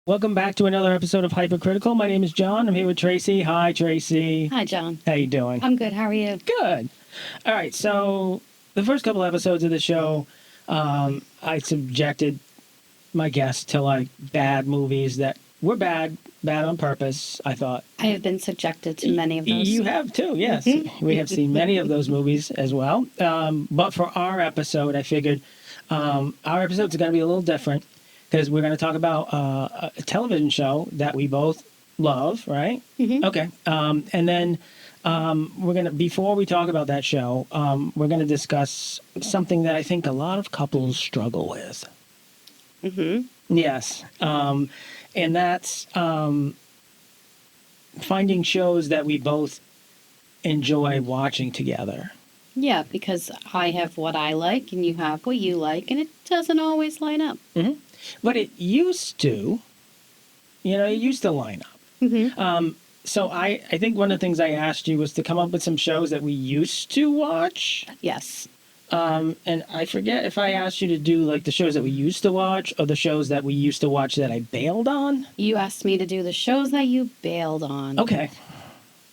Welcome back to another episode of Hypercritical. My name is John. I'm here with Tracy. Hi, Tracy. Hi, Joan. How you doing? I'm good. How are you? Good. All right. So the first couple episodes of the show, I subjected my guests to like bad movies that were bad on purpose. I thought I have been subjected to many of those. you have too. Yes, we have seen many of those movies as well. But for our episode, I figured our episodes are going to be a little different because we're going to talk about a television show that we both love, right? Mm-hmm. Okay. And then we're going to, before we talk about that show, we're going to discuss something that I think a lot of couples struggle with. Mm-hmm. Yes. And that's finding shows that we both enjoy watching together. Yeah, because I have what I like and you have what you like, and it doesn't always line up. Mm-hmm. But it used to, it used to line up. Mm-hmm. So I think one of the things I asked you was to come up with some shows that we used to watch. Yes. And I forget if I asked you to do like the shows that we used to watch or the shows that we used to watch that I bailed on. You asked me to do the shows that you bailed on. Okay.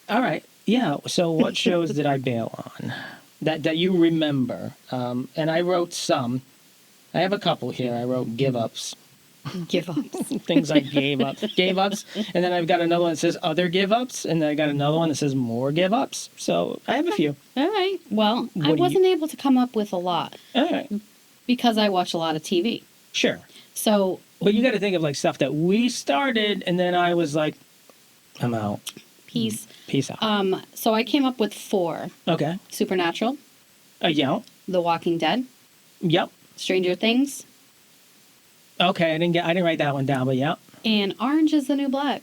All right. Yeah. So what shows did I bail on that you remember? And I wrote some. I have a couple here. I wrote give ups. Give up. Things I gave up. Gave ups. And then I've got another one that says other give ups. And then I got another one that says more give ups. So I have a few. All right. Well, What I do wasn't able to come up with a lot All right. because I watch a lot of TV. Sure. So, But you got to think of like stuff that we started and then I was like, I'm out. peace. Peace out. So I came up with 4. Okay. Supernatural, Yeah. The Walking Dead, Yep. Stranger Things, Okay. I didn't write that one down, but yeah. and Orange is the New Black.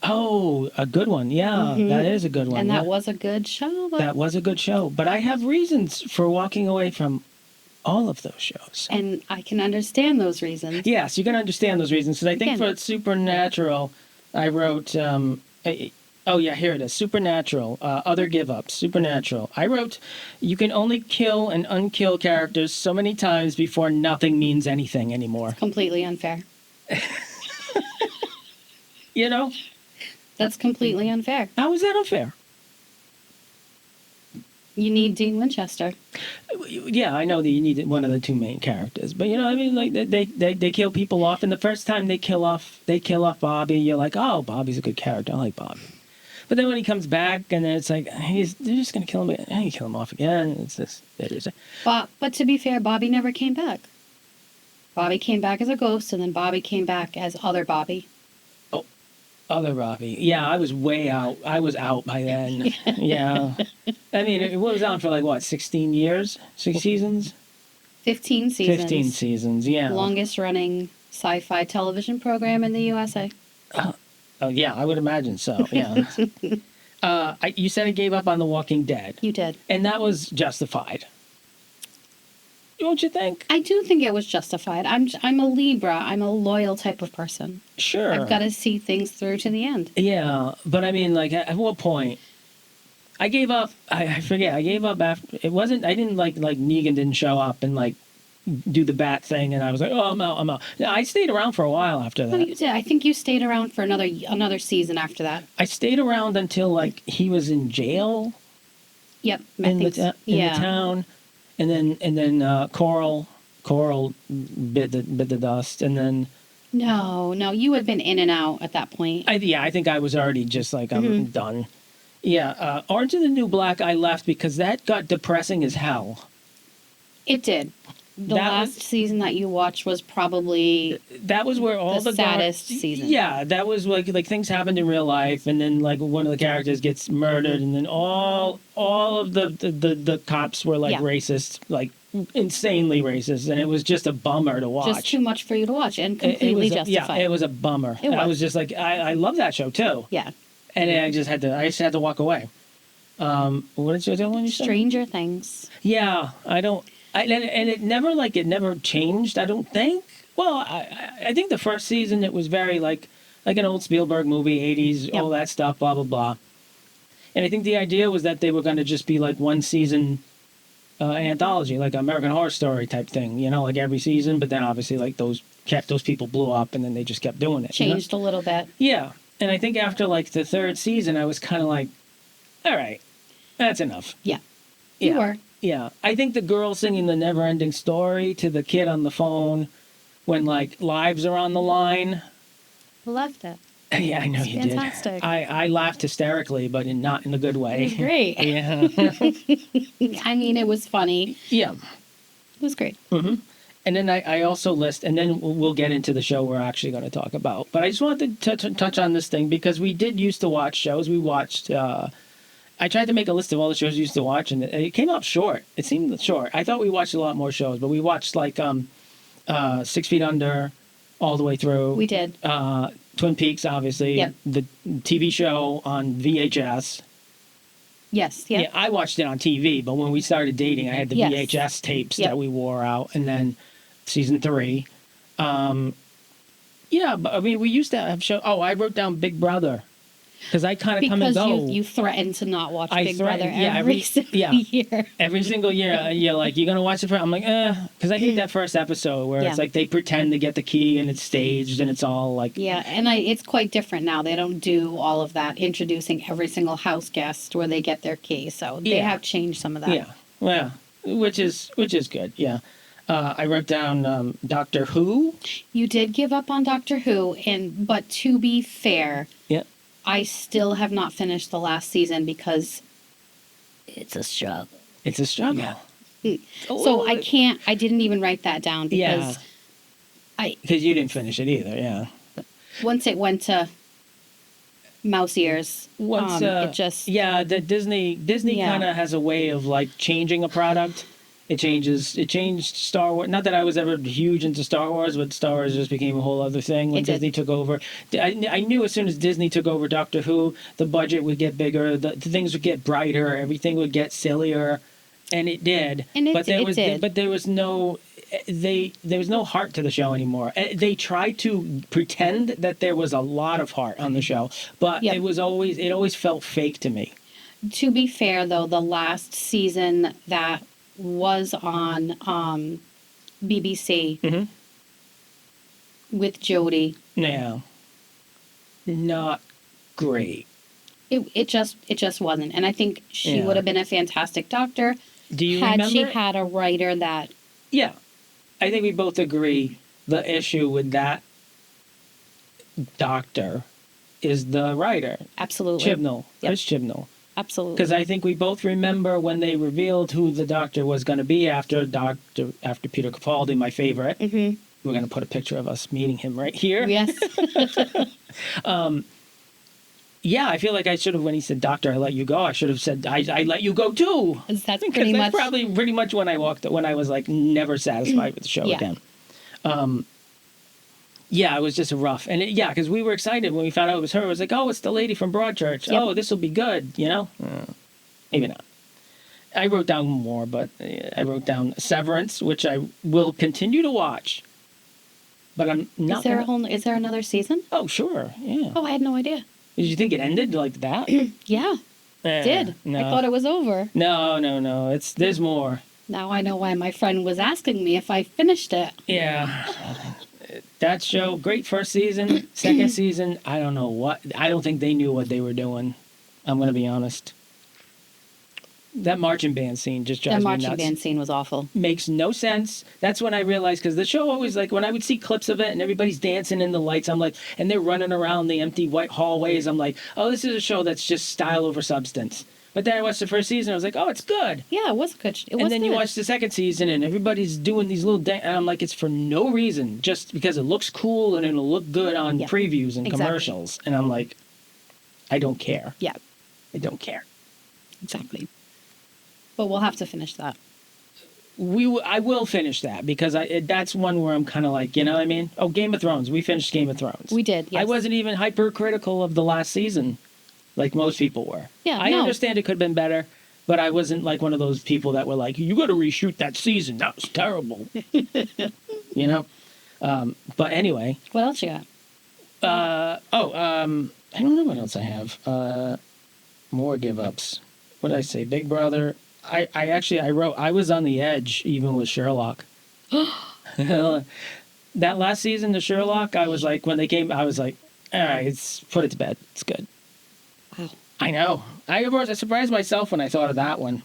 Oh, a good one. Yeah, Mhm. that is a good one. And that Yeah. was a good show. But That was a good show. But I have reasons for walking away from all of those shows. And I can understand those reasons. Yes, you can understand those reasons. Because I think Again. for Supernatural, I wrote, oh yeah, here it is. Supernatural, other give ups. Supernatural. I wrote, you can only kill and unkill characters so many times before nothing means anything anymore. Completely unfair. You know? That's completely unfair. How is that unfair? You need Dean Winchester. Yeah, I know that you need one of the two main characters, but I mean, like they kill people off, and the first time they kill off Bobby, you're like, oh, Bobby's a good character, I like Bobby. But then when he comes back, and then it's like they're just gonna kill him again, and you kill him off again. It's just But to be fair, Bobby never came back. Bobby came back as a ghost, and then Bobby came back as other Bobby. other Bobby. Yeah, I was way out. I was out by then. Yeah, I mean, it was on for like what, 16 years, 6 seasons, 15 seasons. 15 seasons. Yeah. Longest running sci-fi television program in the USA. Oh yeah, I would imagine so. Yeah. You said I gave up on The Walking Dead, You did. and that was justified. Don't you think? I do think it was justified. I'm a Libra. I'm a loyal type of person. Sure. I've got to see things through to the end. Yeah, but I mean, like, at what point? I gave up. I forget. I gave up after. It wasn't. I didn't like Negan didn't show up and like do the bat thing, and I was like, oh, I'm out. I'm out. Yeah, I stayed around for a while after Oh, that. you did. I think you stayed around for another season after that. I stayed around until like he was in jail Yep. in the town, and then Coral bit the dust, and then No, you had been in and out at that point. I think I was already just like I'm done. Yeah, Orange is the New Black. I left because that got depressing as hell. It did. The That last was- season that you watched was probably That was where all the the saddest season. Yeah, that was like things happened in real life, and then like one of the characters gets murdered, and then all of the cops were like Yeah. racist, like insanely racist, and it was just a bummer to watch. just too much for you to watch and It completely was justified. Yeah, it was a bummer. It I was. was just like, I love that show too, Yeah. and I just had to walk away. What did you do when you said? Stranger Things. Yeah, I don't. And it never changed. I don't think. Well, I think the first season it was very like an old Spielberg movie, 80s, Yep. all that stuff, blah blah blah. And I think the idea was that they were going to just be like one season anthology, like American Horror Story type thing, you know, like every season. But then obviously, like those people blew up, and then they just kept doing it. Changed a little bit. Yeah, and I think after like the third season, I was kind of like, all right, that's enough. Yeah. Yeah. You were. Yeah, I think the girl singing the never-ending story to the kid on the phone when like lives are on the line. Loved it. Yeah, I know you fantastic. did. I laughed hysterically, but not in a good way. It was great. Yeah. I mean, it was funny. Yeah. It was great. Mm-hmm. And then I also list, and then we'll get into the show we're actually going to talk about. But I just wanted to touch on this thing because we did used to watch shows. We watched. I tried to make a list of all the shows we used to watch, and it came up short. It seemed short. I thought we watched a lot more shows, but we watched like 6 Feet Under all the way through. We did. Twin Peaks, obviously. Yep. The TV show on VHS. Yes. Yep. Yeah, I watched it on TV, but when we started dating, I had the Yes. VHS tapes Yep. that we wore out, and then season 3. Yeah, but I mean, we used to have show. Oh, I wrote down Big Brother because I kind of come and Because go. you threatened to not watch I Big Brother threatened- yeah, every single yeah. year. Every single year, you're like, you're gonna watch it. I'm like, because I hate that first episode where Yeah. it's like they pretend to get the key and it's staged and it's all like, Yeah, and it's quite different now. They don't do all of that, introducing every single house guest where they get their key. So they Yeah. have changed some of that. yeah, well, which is good. Yeah, I wrote down Doctor Who. You did give up on Doctor Who, but to be fair, Yeah, I still have not finished the last season because it's a struggle. it's a struggle. So I didn't even write that down because because you didn't finish it either. Yeah. once it went to mouse ears, Once it just the Disney Yeah. kind of has a way of like changing a product. It changed Star Wars. Not that I was ever huge into Star Wars, but Star Wars just became a whole other thing when It did. Disney took over. I knew as soon as Disney took over Doctor Who, the budget would get bigger, the things would get brighter, everything would get sillier, and it did. And it but there was did. but there was no heart to the show anymore. They tried to pretend that there was a lot of heart on the show, but Yep. it always felt fake to me. To be fair, though, the last season that was on BBC Mhm. with Jodie, Yeah, not great. it just wasn't. And I think she Yeah. would have been a fantastic doctor Do you had remember? she had a writer that Yeah, I think we both agree the issue with that doctor is the writer, absolutely, Chibnall, Yep. Chris Chibnall. absolutely, Because I think we both remember when they revealed who the doctor was going to be after Peter Capaldi, my favorite. Mhm. We're going to put a picture of us meeting him right here. Yes, Yeah, I feel like I should have, when he said, "Doctor, I let you go," I should have said, "I let you go too." that's Because pretty that's much. pretty much when I was like never satisfied with the show Yeah. again. Yeah, it was just rough, and because we were excited when we found out it was her. It was like, oh, it's the lady from Broadchurch. Yep. Oh, this will be good, you know. Maybe not. I wrote down more, but I wrote down Severance, which I will continue to watch. But I'm not. Is there another season? Oh, sure, yeah. Oh, I had no idea. Did you think it ended like that? Yeah, did. No. I thought it was over. No. There's more. Now I know why my friend was asking me if I finished it. Yeah. That show, great first season, second season, I don't know what. I don't think they knew what they were doing. I'm going to be honest. That marching band scene just drives That me marching nuts. band scene was awful. Makes no sense. That's when I realized, because the show always, like, when I would see clips of it and everybody's dancing in the lights, I'm like, and they're running around the empty white hallways, I'm like, oh, this is a show that's just style over substance. But then I watched the first season, I was like, oh, it's good. Yeah, it was good. It was And then you good. watch the second season and everybody's doing these little and I'm like, it's for no reason, just because it looks cool and it'll look good on Yeah, previews and exactly. commercials. And I'm like, I don't care. Yeah, I don't care. exactly. But we'll have to finish that. I will finish that because that's one where I'm kind of like, you know what I mean? Oh, Game of Thrones. We finished Game of Thrones. We did, yes. I wasn't even hypercritical of the last season like most people were. Yeah, I no. understand it could have been better, but I wasn't like one of those people that were like, you got to reshoot that season. That was terrible. You know? But anyway. What else you got? I don't know what else I have. More give ups. What did I say? Big Brother, I actually I wrote I was on the edge even with Sherlock. That last season of Sherlock, I was like when they came, I was like, all right, it's put it to bed. It's good. Wow. I know. I surprised myself when I thought of that one.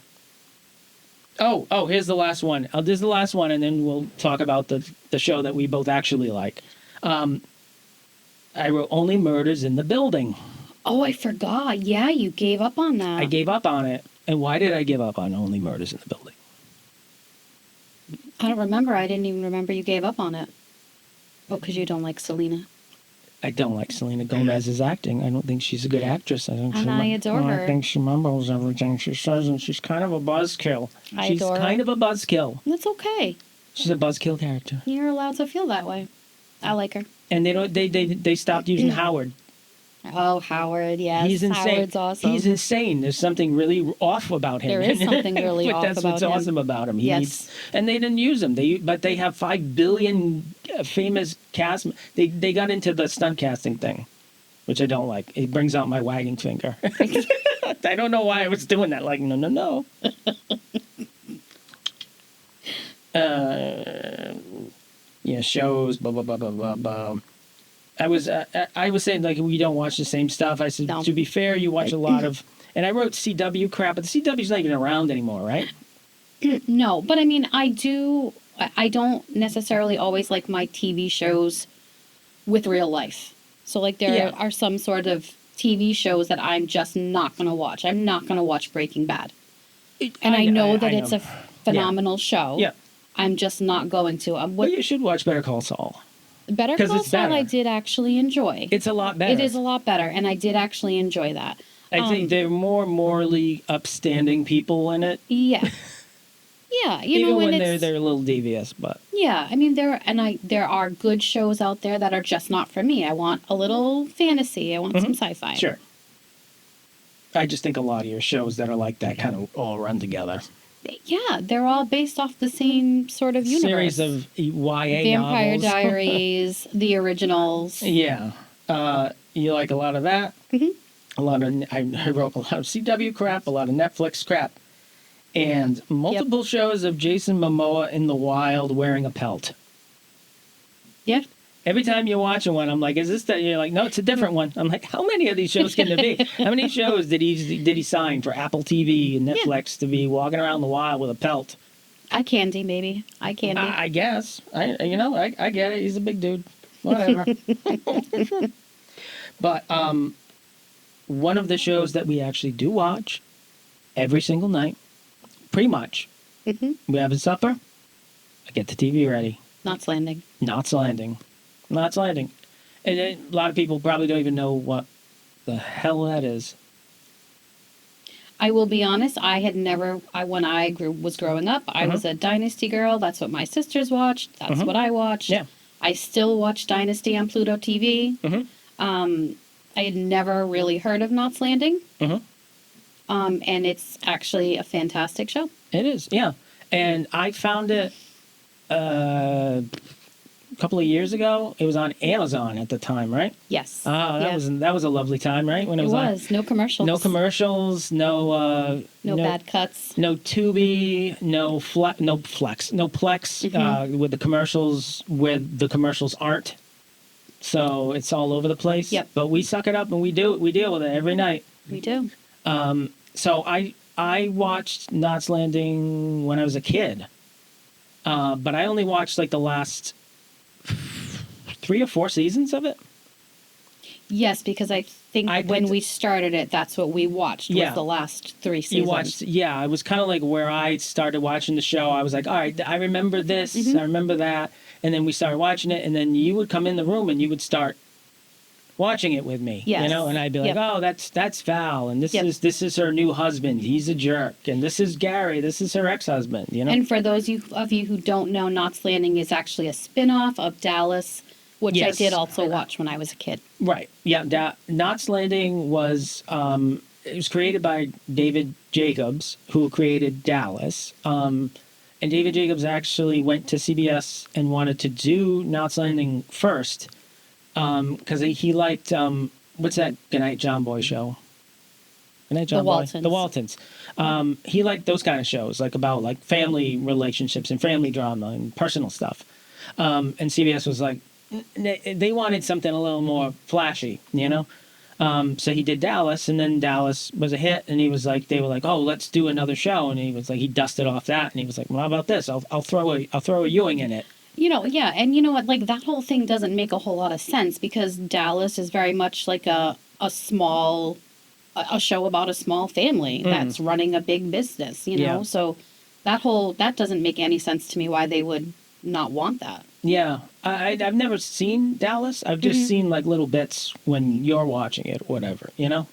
Oh, here's the last one. This is the last one, and then we'll talk about the show that we both actually like. I wrote Only Murders in the Building. Oh, I forgot. Yeah, you gave up on that. I gave up on it. And why did I give up on Only Murders in the Building? I don't remember. I didn't even remember you gave up on it. Oh, because you don't like Selena. I don't like Selena Gomez's acting. I don't think she's a good actress. I adore her. I think she mumbles everything she says, and she's kind of a buzzkill. She's adore kind her. of a buzzkill. That's okay. She's a buzzkill character. You're allowed to feel that way. I like her. And they stopped using Howard. Oh, Howard, yes. He's insane. Howard's awesome. He's insane. There's something really off about him. There is something really off That's about what's him. awesome about him. Yes. And they didn't use him. But they have 5 billion famous cast. They got into the stunt casting thing, which I don't like. It brings out my wagging finger. I don't know why I was doing that. Like, no. Yeah, shows, blah, blah, blah, blah, blah, blah. I was saying, like, we don't watch the same stuff. I said, No. to be fair, you watch a lot of... And I wrote CW crap, but the CW's not even around anymore, right? No, but I mean, I don't necessarily always like my TV shows with real life. So, like, there are some sort of TV shows that I'm just not going to watch. I'm not going to watch Breaking Bad. And I know that it's a phenomenal show. Yeah. I'm just not going to. Well, you should watch Better Call Saul. Better 'Cause Call it's Saul better. I did actually enjoy. It's a lot better. It is a lot better, and I did actually enjoy that. I think they're more morally upstanding people in it. Yeah. Yeah, you Even know, when it's, they're a little devious, but... yeah, I mean there are good shows out there that are just not for me. I want a little fantasy. I want some sci-fi. Sure. I just think a lot of your shows that are like that kind of all run together. Yeah, they're all based off the same sort of universe. Series of YA Vampire novels. Diaries, the originals. Yeah. You like a lot of that? Mhm. I wrote a lot of CW crap, a lot of Netflix crap, and multiple shows of Jason Momoa in the wild wearing a pelt. Yeah. Every time you're watching one, I'm like, is this that? You're like, no, it's a different one. I'm like, how many of these shows can there be? How many shows did he sign for Apple TV and Netflix to be walking around the wild with a pelt? Eye candy, maybe. Eye candy. I guess. I get it. He's a big dude. Whatever. But one of the shows that we actually do watch every single night, pretty much, we have a supper, I get the TV ready. Knots Landing. Knots Landing. Knots Landing. And then a lot of people probably don't even know what the hell that is. I will be honest, I had never, when I was growing up, I was a Dynasty girl. That's what my sisters watched. That's what I watched. Yeah. I still watch Dynasty on Pluto TV. I had never really heard of Knots Landing. And it's actually a fantastic show. It is, yeah. And I found it a couple of years ago. It was on Amazon at the time, right? Yes. That was a lovely time, right? When it was no commercials. No commercials, no bad cuts. no Tubi, no Plex with the commercials where the commercials aren't. So it's all over the place. Yep. But we suck it up and we deal with it every night. We do. So I watched Knots Landing when I was a kid. But I only watched like the last 3 or 4 seasons of it. Yes, because I think when we started it, that's what we watched. Was the last 3 seasons. You watched, it was kind of like where I started watching the show. I was like, all right, I remember this, I remember that, and then we started watching it, and then you would come in the room and you would start watching it with me, yes. And I'd be like, oh, that's Val, and this is her new husband, he's a jerk, and this is Gary, this is her ex-husband, And for those of you who don't know, Knots Landing is actually a spin-off of Dallas, which I did also watch when I was a kid. Right. Yeah. Knots Landing was it was created by David Jacobs, who created Dallas. And David Jacobs actually went to CBS and wanted to do Knots Landing first because he liked what's that Goodnight John Boy show? Good night, John Boy. The Waltons. He liked those kind of shows, like about like family relationships and family drama and personal stuff. And CBS was like, they wanted something a little more flashy, you know? So he did Dallas, and then Dallas was a hit, and he was like, they were like, oh, let's do another show, and he was like, he dusted off that, and he was like, well, how about this? I'll throw a Ewing in it. You know, yeah, and you know what? Like that whole thing doesn't make a whole lot of sense because Dallas is very much like a show about a small family that's running a big business. You know, so that doesn't make any sense to me. Why they would not want that? Yeah, I've never seen Dallas. I've just seen like little bits when you're watching it, or whatever. You know,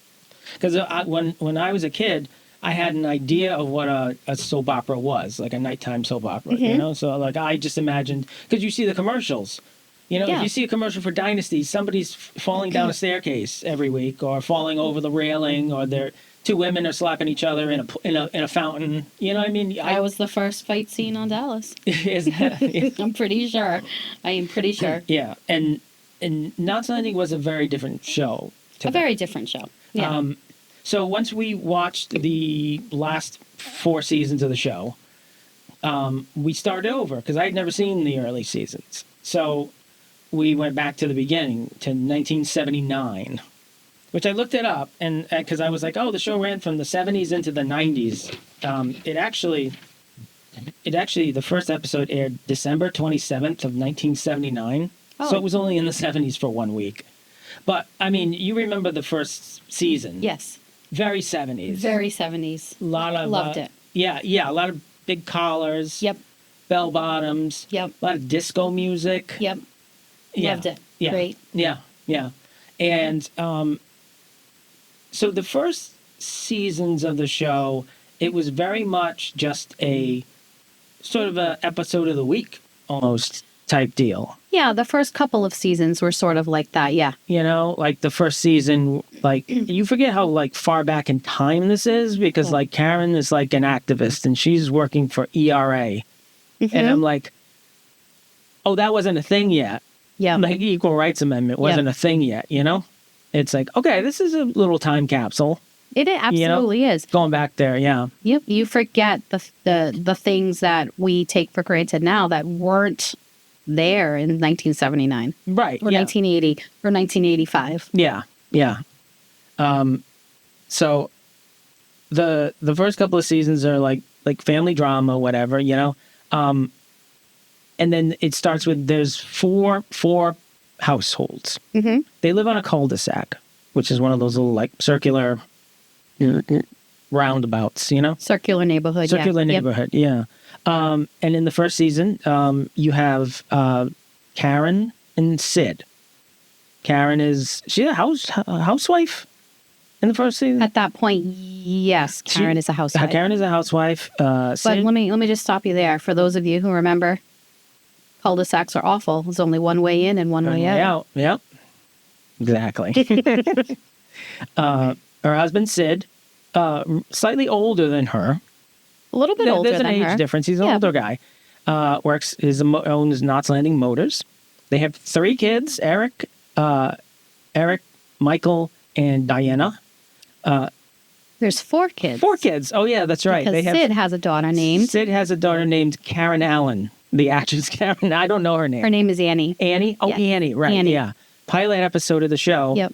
because when I was a kid, I had an idea of what a soap opera was, like a nighttime soap opera, you know? So, like, I just imagined, because you see the commercials. You know, if you see a commercial for Dynasty, somebody's falling down a staircase every week, or falling over the railing, or two women are slapping each other in a fountain. You know what I mean? I was the first fight scene on Dallas. Is that? I'm pretty sure. I am pretty sure. Yeah, and Knots Landing was a very different show. Very different show. Yeah. So once we watched the last 4 seasons of the show, we started over because I had never seen the early seasons. So we went back to the beginning to 1979, which I looked it up, and because I was like, oh, the show ran from the 70s into the 90s. It actually, the first episode aired December 27th of 1979. Oh. So it was only in the 70s for 1 week. But, I mean, you remember the first season. Yes. Very 70s. Very 70s. A lot of... Loved it. Yeah, a lot of big collars. Yep. Bell bottoms. Yep. A lot of disco music. Yep. Yeah. Loved it. Yeah. Great. Yeah, yeah. And so the first seasons of the show, it was very much just a sort of a episode of the week almost type deal. Yeah, the first couple of seasons were sort of like that, yeah. You know, like the first season, like, you forget how, like, far back in time this is, because, like, Karen is, like, an activist, and she's working for ERA. And I'm like, oh, that wasn't a thing yet. Yeah. Like, the Equal Rights Amendment wasn't a thing yet, you know? It's like, okay, this is a little time capsule. It absolutely is. Going back there, yeah. Yep, you forget the things that we take for granted now that weren't there in 1979. Right. Or 1980 or 1985. Yeah. Yeah. So the first couple of seasons are like family drama, whatever, you know. And then it starts with there's four households. Mm-hmm. They live on a cul-de-sac, which is one of those little like circular roundabouts, you know. Circular neighborhood. Yeah. And in the first season, you have Karen and Sid. Karen is she a housewife in the first season? At that point, yes, Karen is a housewife. Karen is a housewife. But let me just stop you there. For those of you who remember, cul-de-sacs are awful. There's only one way in and one way out. Yep. Exactly. Her husband Sid, slightly older than her. A little bit older than her. There's an age difference. He's an older guy. Owns Knots Landing Motors. They have 3 kids: Eric, Michael, and Diana. There's 4 kids. 4 kids. Oh yeah, that's right. Because Sid has a daughter named Karen Allen. The actress Karen. I don't know her name. Her name is Annie. Annie. Oh, yeah. Annie. Right. Annie. Yeah. Pilot episode of the show. Yep.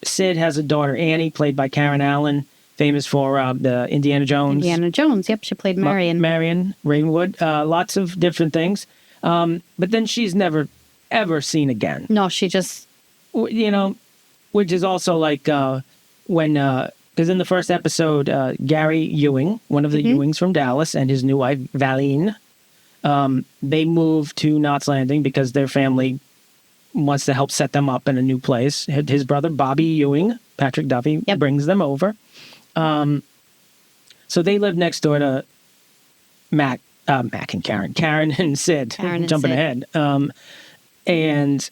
Sid has a daughter, Annie, played by Karen Allen, famous for the Indiana Jones. Indiana Jones, yep. She played Marion. Marion Ravenwood. Lots of different things. But then she's never, ever seen again. No, she just... You know, which is also like when... Because in the first episode, Gary Ewing, one of the Ewings from Dallas, and his new wife, Valine, they moved to Knots Landing because their family wants to help set them up in a new place. His brother, Bobby Ewing, Patrick Duffy, brings them over. So they live next door to Mac and Karen and Sid. Jumping ahead. And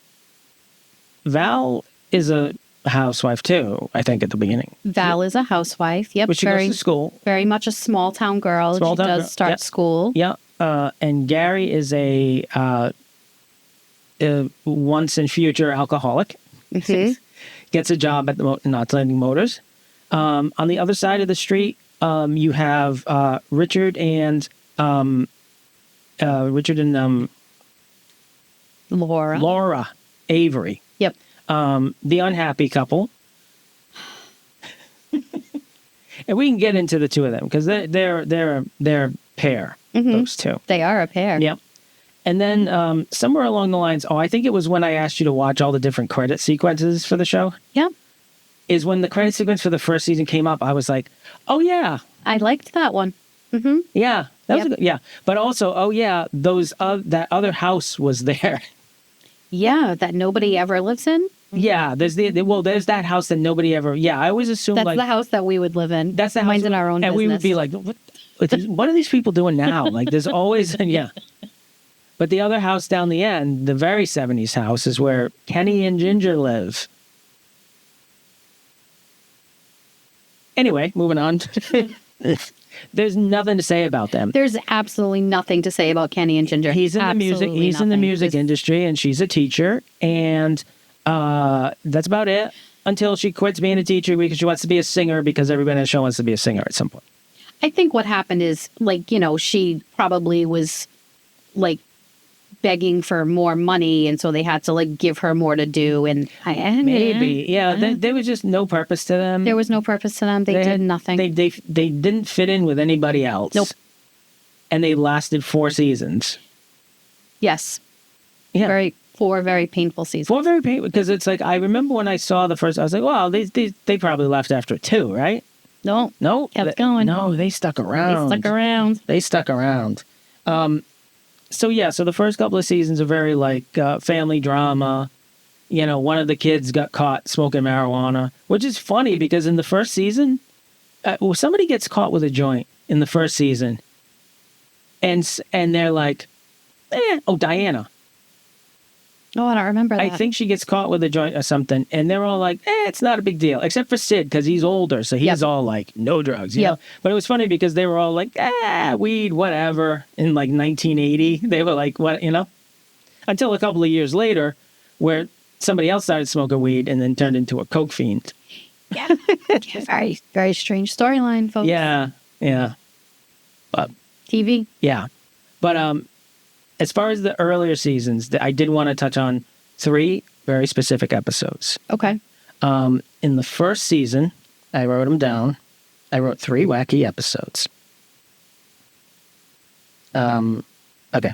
Val is a housewife too, I think, at the beginning. Val is a housewife. Yep. But she goes to school. Very much a small town girl. She does start school. Yeah. And Gary is a once and future alcoholic. Mm-hmm. Gets a job at the Knots Landing Motors. On the other side of the street, you have Richard and Laura Avery, Yep. the unhappy couple. And we can get into the two of them because they're a pair. Those two. They are a pair. Yep. And then somewhere along the lines, I think it was when I asked you to watch all the different credit sequences for the show. Yep. Is when the credit sequence for the first season came up, I was like, oh yeah. I liked that one. Mm-hmm. Yeah. That was a good, yeah. But also, oh yeah, that other house was there. Yeah, that nobody ever lives in. Yeah, there's there's that house that nobody ever. Yeah, I always assumed that's the house that we would live in. That's the house, minding our own and business. we would be like, what are these people doing now? Like, there's always yeah. But the other house down the end, the very 70s house, is where Kenny and Ginger live. Anyway, moving on. There's nothing to say about them. There's absolutely nothing to say about Kenny and Ginger. He's in the music. He's in the music industry, and she's a teacher, and that's about it. Until she quits being a teacher because she wants to be a singer because everybody in the show wants to be a singer at some point. I think what happened is, like, she probably was like begging for more money, and so they had to like give her more to do. And maybe, yeah, there was just no purpose to them. There was no purpose to them. They did nothing. They didn't fit in with anybody else. Nope. And they lasted 4 seasons. Yes. Yeah. 4 very painful seasons. 4 very painful, because it's like, I remember when I saw the first, I was like, well, they probably left after 2, right? No. Kept going. No, they stuck around. They stuck around. So the first couple of seasons are very like family drama. One of the kids got caught smoking marijuana, which is funny because in the first season, somebody gets caught with a joint in the first season, and they're like, Diana. Oh, I don't remember that. I think she gets caught with a joint or something, and they're all like, it's not a big deal, except for Sid, because he's older, so he's all like, no drugs, you know? But it was funny because they were all like, weed, whatever, in like 1980. They were like, what, Until a couple of years later, where somebody else started smoking weed and then turned into a coke fiend. Yeah. Very, very strange storyline, folks. Yeah. But TV. Yeah. But as far as the earlier seasons, I did want to touch on 3 very specific episodes. Okay. In the first season, I wrote them down. I wrote 3 wacky episodes. Okay.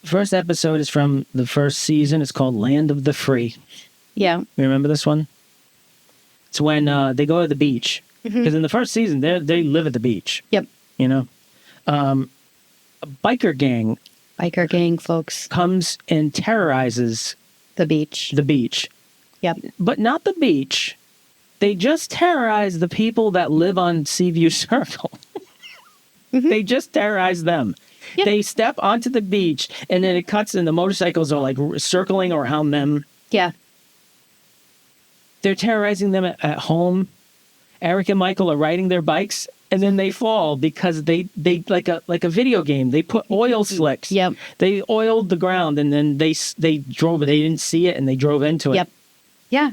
First episode is from the first season. It's called Land of the Free. Yeah. You remember this one? It's when they go to the beach. Because in the first season, they live at the beach. Yep. A biker gang, folks, comes and terrorizes the beach. Yep. But not the beach. They just terrorize the people that live on Seaview Circle. They just terrorize them. Yep. They step onto the beach, and then it cuts, and the motorcycles are like circling around them. Yeah. They're terrorizing them at home. Eric and Michael are riding their bikes, and then they fall because they like a video game. They put oil slicks. Yep. They oiled the ground, and then they drove. They didn't see it, and they drove into it. Yep. Yeah.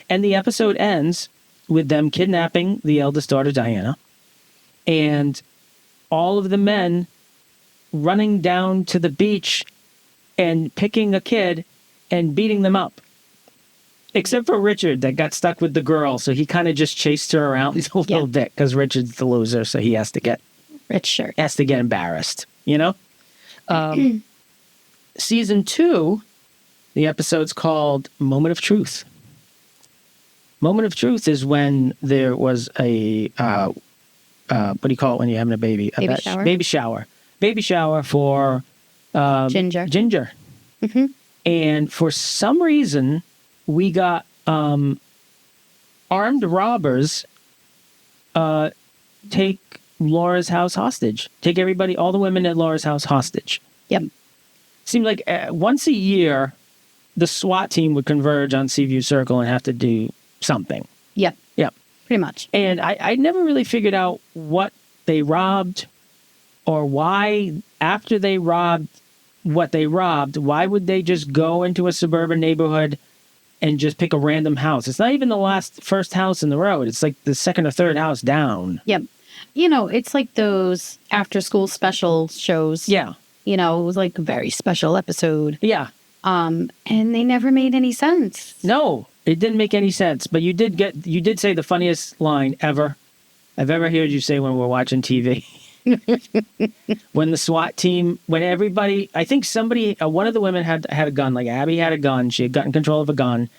And the episode ends with them kidnapping the eldest daughter, Diana, and all of the men running down to the beach and picking a kid and beating them up. Except for Richard, that got stuck with the girl, so he kind of just chased her around a little bit because Richard's the loser, so he has to get embarrassed, Season 2, the episode's called Moment of Truth. Moment of Truth is when there was a what do you call it when you're having a baby? Shower. Baby shower for Ginger. Mm-hmm. And for some reason, we got armed robbers take Laura's house hostage. Take all the women at Laura's house hostage. Yep. Seemed like once a year, the SWAT team would converge on Seaview Circle and have to do something. Yep. Yep. Pretty much. And I never really figured out what they robbed or why, after they robbed what they robbed, why would they just go into a suburban neighborhood and just pick a random house. It's not even the first house in the road. It's like the second or third house down. Yep. You know, it's like those after school special shows. Yeah. You know, it was like a very special episode. Yeah. And they never made any sense. No, it didn't make any sense. But you did say the funniest line ever I've ever heard you say when we're watching TV. When the SWAT team, when everybody, I think somebody, one of the women had a gun, like Abby had a gun. She had gotten control of a gun.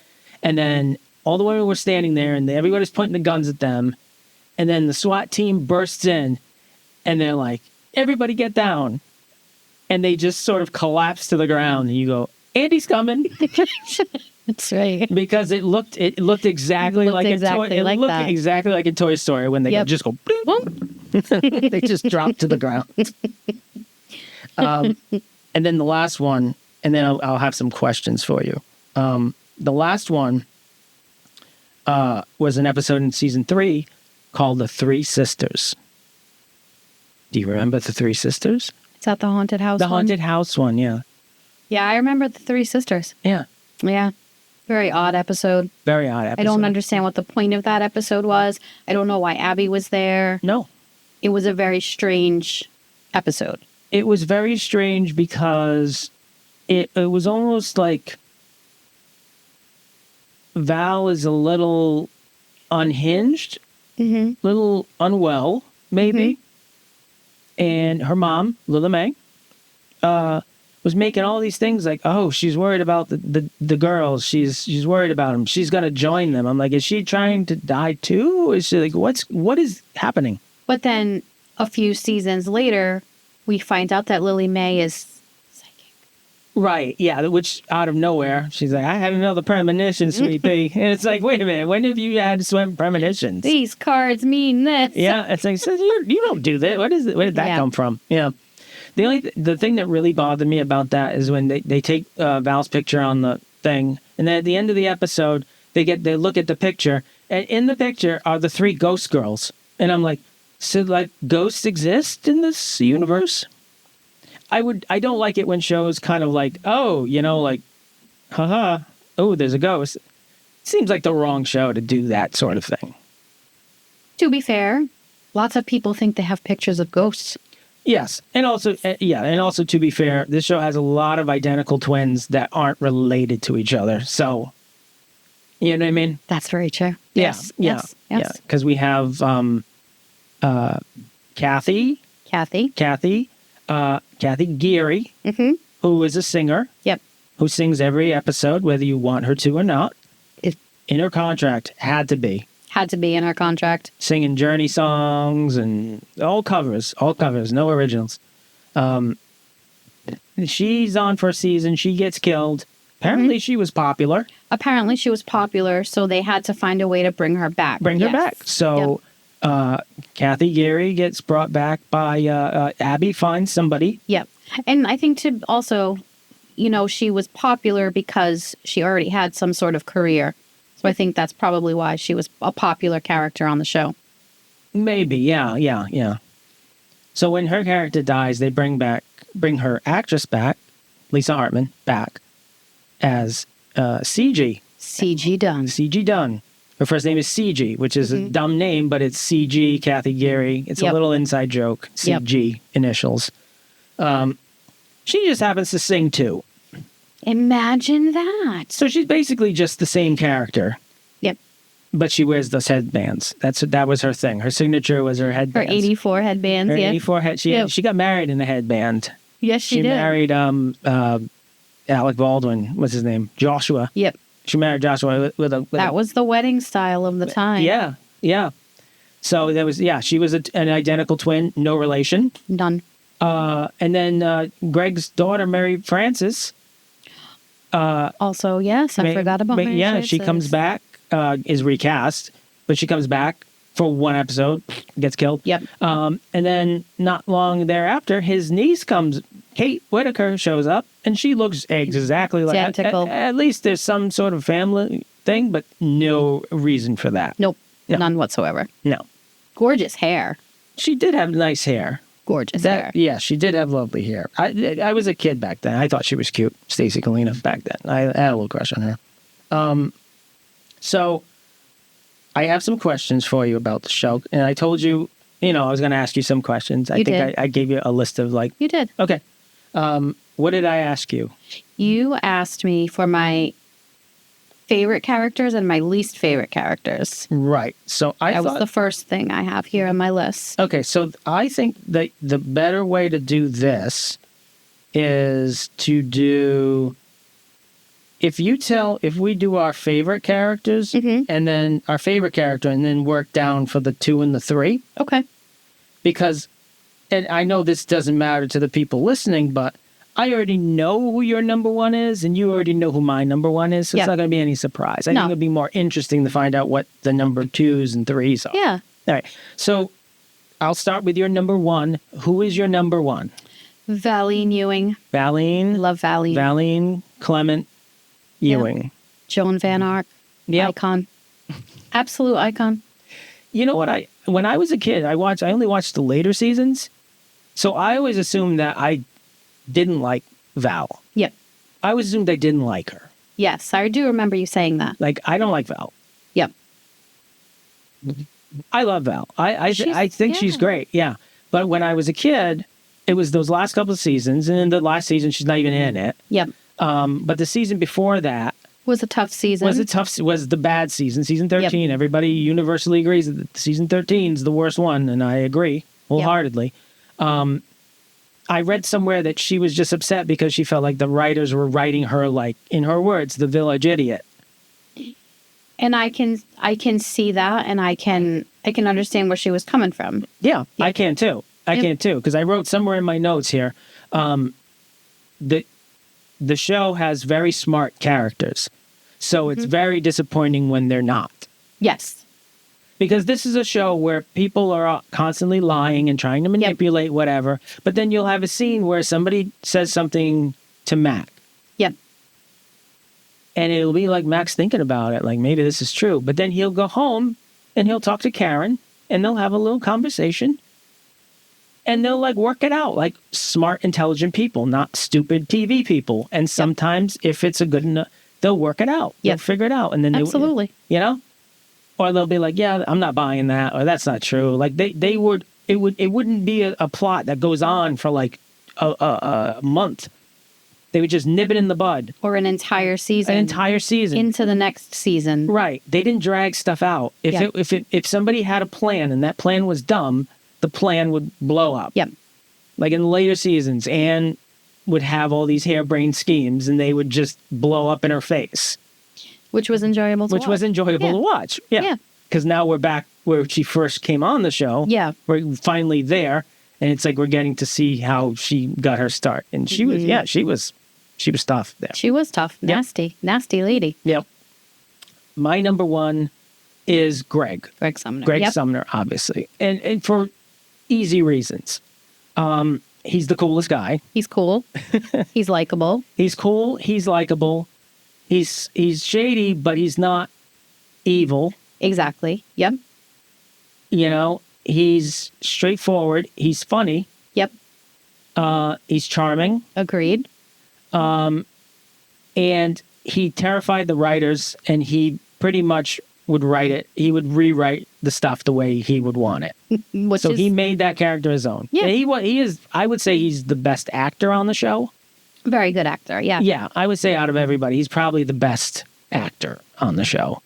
And then all the women were standing there and everybody's pointing the guns at them. And then the SWAT team bursts in and they're like, everybody get down. And they just sort of collapse to the ground. And you go, Andy's coming. That's right. Because it looked exactly like exactly it like looked that. exactly like in Toy Story when they just go bloop. They just drop to the ground. And then the last one, and then I'll have some questions for you. The last one was an episode in season 3 called The Three Sisters. Do you remember The Three Sisters? Is that the haunted house? The haunted house one, yeah. Yeah, I remember the Three Sisters. Yeah. Yeah. Very odd episode. Very odd episode. I don't understand what the point of that episode was. I don't know why Abby was there. No. It was a very strange episode. It was very strange because it was almost like Val is a little unhinged, little unwell, maybe. And her mom, Lila May, was making all these things like, oh, she's worried about the girls. She's worried about them. She's going to join them. I'm like, is she trying to die too? Is she like, what is happening? But then a few seasons later, we find out that Lily May is psychic. Right, yeah, which out of nowhere, she's like, I had another premonition, sweet pea. And it's like, wait a minute, when have you had some premonitions? These cards mean this. Yeah, it's like, so you don't do that. Where did that come from? Yeah. The thing that really bothered me about that is when they take Val's picture on the thing, and then at the end of the episode, they look at the picture, and in the picture are the 3 ghost girls. And I'm like, so like ghosts exist in this universe? I don't like it when shows kind of like, oh, like, haha, oh, there's a ghost. It seems like the wrong show to do that sort of thing. To be fair, lots of people think they have pictures of ghosts. Yes, and also to be fair, this show has a lot of identical twins that aren't related to each other. So, you know what I mean? That's very true. Yes. Yeah. Because we have Kathy Geary, who is a singer. Yep. Who sings every episode, whether you want her to or not. In her contract, had to be in her contract. Singing Journey songs and all covers, no originals. She's on for a season. She gets killed. Apparently she was popular. So they had to find a way to bring her back. So Kathy Geary gets brought back by Abby finds somebody. Yep. And I think to also, she was popular because she already had some sort of career. So I think that's probably why she was a popular character on the show. Maybe, yeah. So when her character dies, they bring her actress back, Lisa Hartman, back as CG. CG Dunn. CG Dunn. Her first name is CG, which is a dumb name, but it's CG, Kathy Geary. It's a little inside joke. CG initials. She just happens to sing too. Imagine that. So she's basically just the same character. Yep. But she wears those headbands. That was her thing. Her signature was her headbands. Her 84 headbands, Her 84 she got married in a headband. Yes, she did. She married Alec Baldwin. What's his name? Joshua. Yep. She married Joshua with a... That was the wedding style of the time. Yeah. So there was... Yeah, she was an identical twin, no relation. None. And then Greg's daughter, Mary Frances... also, yes, I forgot about Mary Frances. She comes back, is recast, but she comes back for one episode, gets killed. Yep. And then not long thereafter, his niece comes, Kate Whitaker shows up, and she looks exactly like... Identical. At least there's some sort of family thing, but no reason for that. Nope. No. None whatsoever. No. Gorgeous hair. She did have nice hair. Gorgeous hair. Yeah, she did have lovely hair. I was a kid back then. I thought she was cute, Stacey Kalina, back then. I had a little crush on her. So I have some questions for you about the show. And I told you, I was going to ask you some questions. I think I gave you a list of like... You did. Okay. What did I ask you? You asked me for my favorite characters and my least favorite characters. Right. So that was the first thing I have here on my list. Okay. So I think that the better way to do this is to do... If we do our favorite characters and then our favorite character and then work down for the 2 and the 3. Okay. Because, and I know this doesn't matter to the people listening, but I already know who your number 1 is and you already know who my number 1 is. So it's not going to be any surprise. I think it'll be more interesting to find out what the number 2s and 3s are. Yeah. All right. So I'll start with your number 1. Who is your number 1? Valine Ewing. Valine. Love Valine. Valine Clement Ewing. Yep. Joan Van Ark. Yep. Icon. Absolute icon. You know what? When I was a kid, I only watched the later seasons. So I always assumed that I didn't like Val. Yep. I always assumed I didn't like her. Yes, I do remember you saying that. Like, I don't like Val. Yep. I love Val. I think she's great. Yeah. But when I was a kid, it was those last couple of seasons. And in the last season, she's not even in it. Yep. But the season before that was a tough season. Was the bad season, season 13. Yep. Everybody universally agrees that season 13 is the worst one, and I agree wholeheartedly. Yep. I read somewhere that she was just upset because she felt like the writers were writing her, like, in her words, the village idiot. And I can see that, and I can understand where she was coming from. Yeah, yep. I can too. I can too, because I wrote somewhere in my notes here the show has very smart characters. So it's very disappointing when they're not. Yes. Because this is a show where people are constantly lying and trying to manipulate whatever. But then you'll have a scene where somebody says something to Mac. Yep. And it'll be like Mac's thinking about it, like maybe this is true. But then he'll go home and he'll talk to Karen and they'll have a little conversation. And they'll like work it out like smart, intelligent people, not stupid TV people. And sometimes if it's a good enough, they'll work it out. They'll figure it out. And then absolutely. Or they'll be like, yeah, I'm not buying that. Or that's not true. Like it wouldn't be a plot that goes on for like a month. They would just nip it in the bud. Or an entire season. Into the next season. Right. They didn't drag stuff out. If somebody had a plan and that plan was dumb, the plan would blow up. Yep. Like in the later seasons, Anne would have all these harebrained schemes and they would just blow up in her face. Which was enjoyable to watch. Yeah. Because now we're back where she first came on the show. Yeah. We're finally there. And it's like we're getting to see how she got her start. And she was tough there. She was tough. Nasty lady. Yep. My number 1 is Greg. Greg Sumner. Greg Sumner, obviously. And for easy reasons. He's the coolest guy. He's cool. He's likable. He's cool. He's likable. He's shady, but he's not evil. Exactly. Yep. He's straightforward. He's funny. Yep. He's charming. Agreed. And he terrified the writers, and he pretty much would write it. He would rewrite the stuff the way he would want it. He made that character his own. Yeah. And he is, I would say he's the best actor on the show. Very good actor, yeah. Yeah, I would say out of everybody, he's probably the best actor on the show.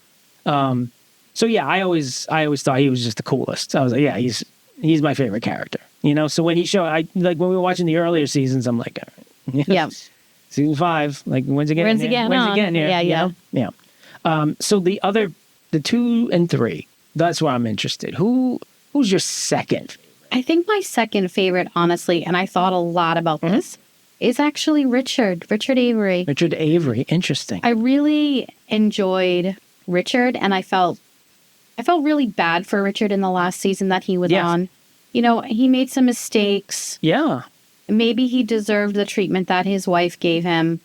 So yeah, I always thought he was just the coolest. I was like, yeah, he's my favorite character. So when he showed, when we were watching the earlier seasons, I'm like, yeah. Season 5, like when's it getting here? When's it getting here? Yeah. So the 2 and 3, that's where I'm interested. Who's your second? I think my second favorite, honestly, and I thought a lot about this, is actually Richard Avery. Richard Avery, interesting. I really enjoyed Richard, and I felt really bad for Richard in the last season that he was on. He made some mistakes. Yeah. Maybe he deserved the treatment that his wife gave him.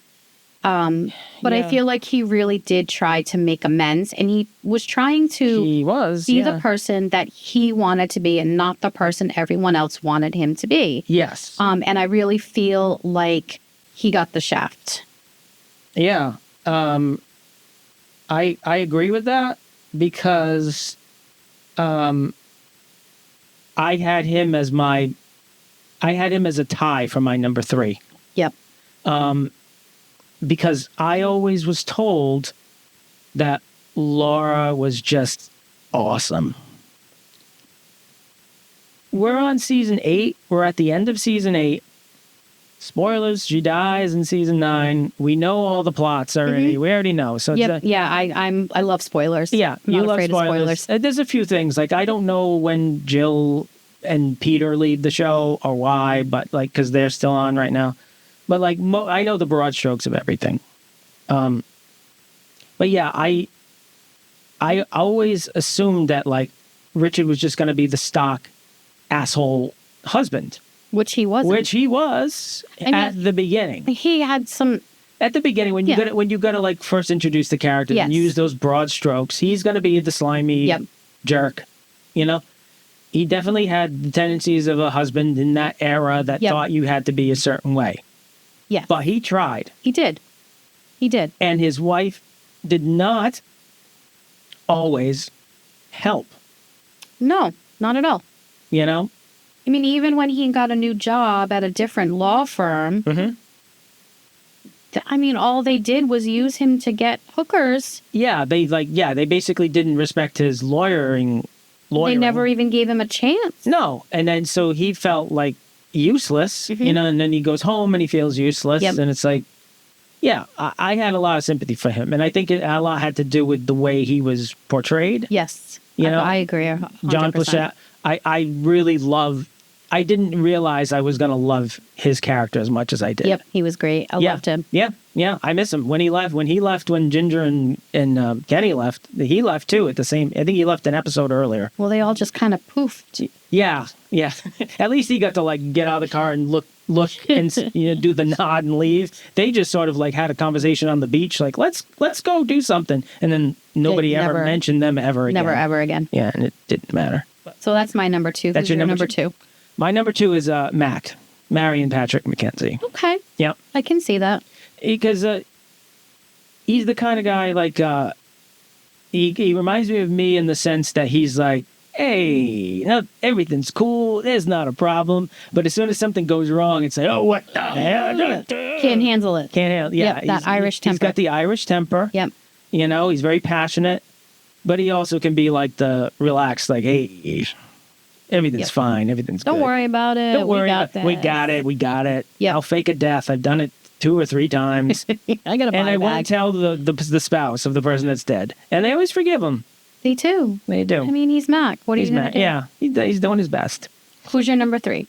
But I feel like he really did try to make amends, and he was trying to be the person that he wanted to be and not the person everyone else wanted him to be. Yes. And I really feel like he got the shaft. Yeah. I agree with that because I had him as a tie for my number 3. Yep. Because I always was told that Laura was just awesome. We're on season 8. We're at the end of season 8. Spoilers, she dies in season 9. We know all the plots already. We already know. So Yep. I love spoilers. Yeah, I'm you not love afraid spoilers. of spoilers. There's a few things. Like, I don't know when Jill and Peter leave the show or why, but like, because they're still on right now. But like, I know the broad strokes of everything. But yeah, I always assumed that like Richard was just going to be the stock asshole husband, Which he wasn't. which he was at the beginning. He had some... At the beginning, when you gotta like first introduce the character and use those broad strokes, he's gonna be the slimy jerk. You know, he definitely had the tendencies of a husband in that era that thought you had to be a certain way. Yeah, but he tried. He did. And his wife did not always help. No, not at all. You know? I mean, even when he got a new job at a different law firm, I mean, all they did was use him to get hookers. Yeah, they basically didn't respect his lawyering. They never even gave him a chance. No, and then so he felt like useless, you know, and then he goes home and he feels useless, and it's like, yeah, I had a lot of sympathy for him, and I think a lot had to do with the way he was portrayed. Yes, you know, I agree. 100%. John Plachette, I really love. I didn't realize I was going to love his character as much as I did. Yep, he was great. I loved him. Yeah, I miss him. When he left, when Ginger and Kenny left, he left too at the same... I think he left an episode earlier. Well, they all just kind of poofed. Yeah. At least he got to like get out of the car and look and do the nod and leave. They just sort of like had a conversation on the beach, like, let's go do something. And then nobody ever mentioned them ever again. Never, ever again. Yeah, and it didn't matter. So that's my number 2. That's your number 2? My number 2 is Mac, Marion Patrick McKenzie. Okay. Yeah. I can see that. Because he's the kind of guy, like, he reminds me of me in the sense that he's like, hey, everything's cool, there's not a problem. But as soon as something goes wrong, it's like, oh, what the hell? Can't handle it. Yeah. Yep, that Irish temper. He's got the Irish temper. Yep. You know, he's very passionate. But he also can be like the relaxed, like, hey... Everything's fine. Everything's good. Don't worry about it. Don't worry. We got We got it. Yep. I'll fake a death. I've done it 2 or 3 times. I got a and I won't tell the spouse of the person that's dead. And they always forgive him. They do. They do. I mean, he's Mac. What are you going to do? Yeah, he's doing his best. Who's your number 3?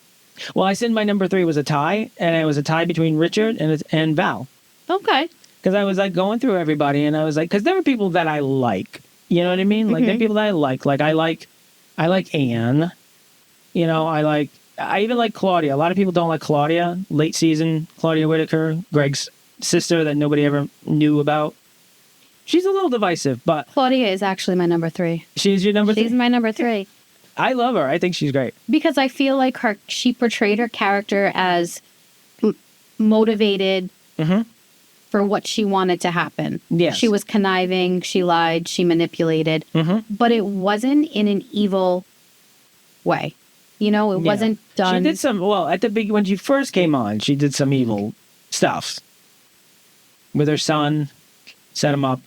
Well, I said my number 3 was a tie, and it was a tie between Richard and Val. Okay. Because I was like going through everybody, and I was like, because there are people that I like. You know what I mean? Like there are people that I like. Like I like Anne. You know, I even like Claudia. A lot of people don't like Claudia. Late season, Claudia Whitaker, Greg's sister that nobody ever knew about. She's a little divisive, but... Claudia is actually my number 3. She's your number 3? She's my number 3. I love her. I think she's great. Because I feel like she portrayed her character as motivated for what she wanted to happen. Yes. She was conniving, she lied, she manipulated. But it wasn't in an evil way. You know, it wasn't done. She did some, at the beginning, when she first came on, she did some evil stuff. With her son, set him up.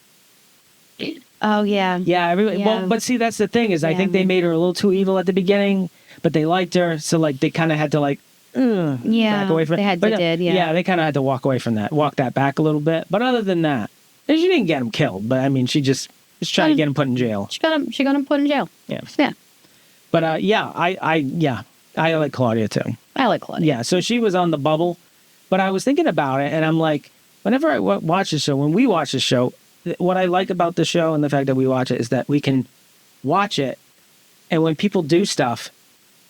Oh, yeah. Yeah, everybody. Yeah. Well, but see, that's the thing, is I think they made her a little too evil at the beginning, but they liked her, so like they kind of had to like, back away from it. Yeah, they kind of had to walk away from that, walk that back a little bit. But other than that, and she didn't get him killed, but I mean, she just tried to get him put in jail. She got him put in jail. Yeah. But I like Claudia too. I like Claudia. Yeah, so she was on the bubble, but I was thinking about it, and I'm like, whenever I watch the show, when we watch the show, what I like about the show and the fact that we watch it is that we can watch it, and when people do stuff,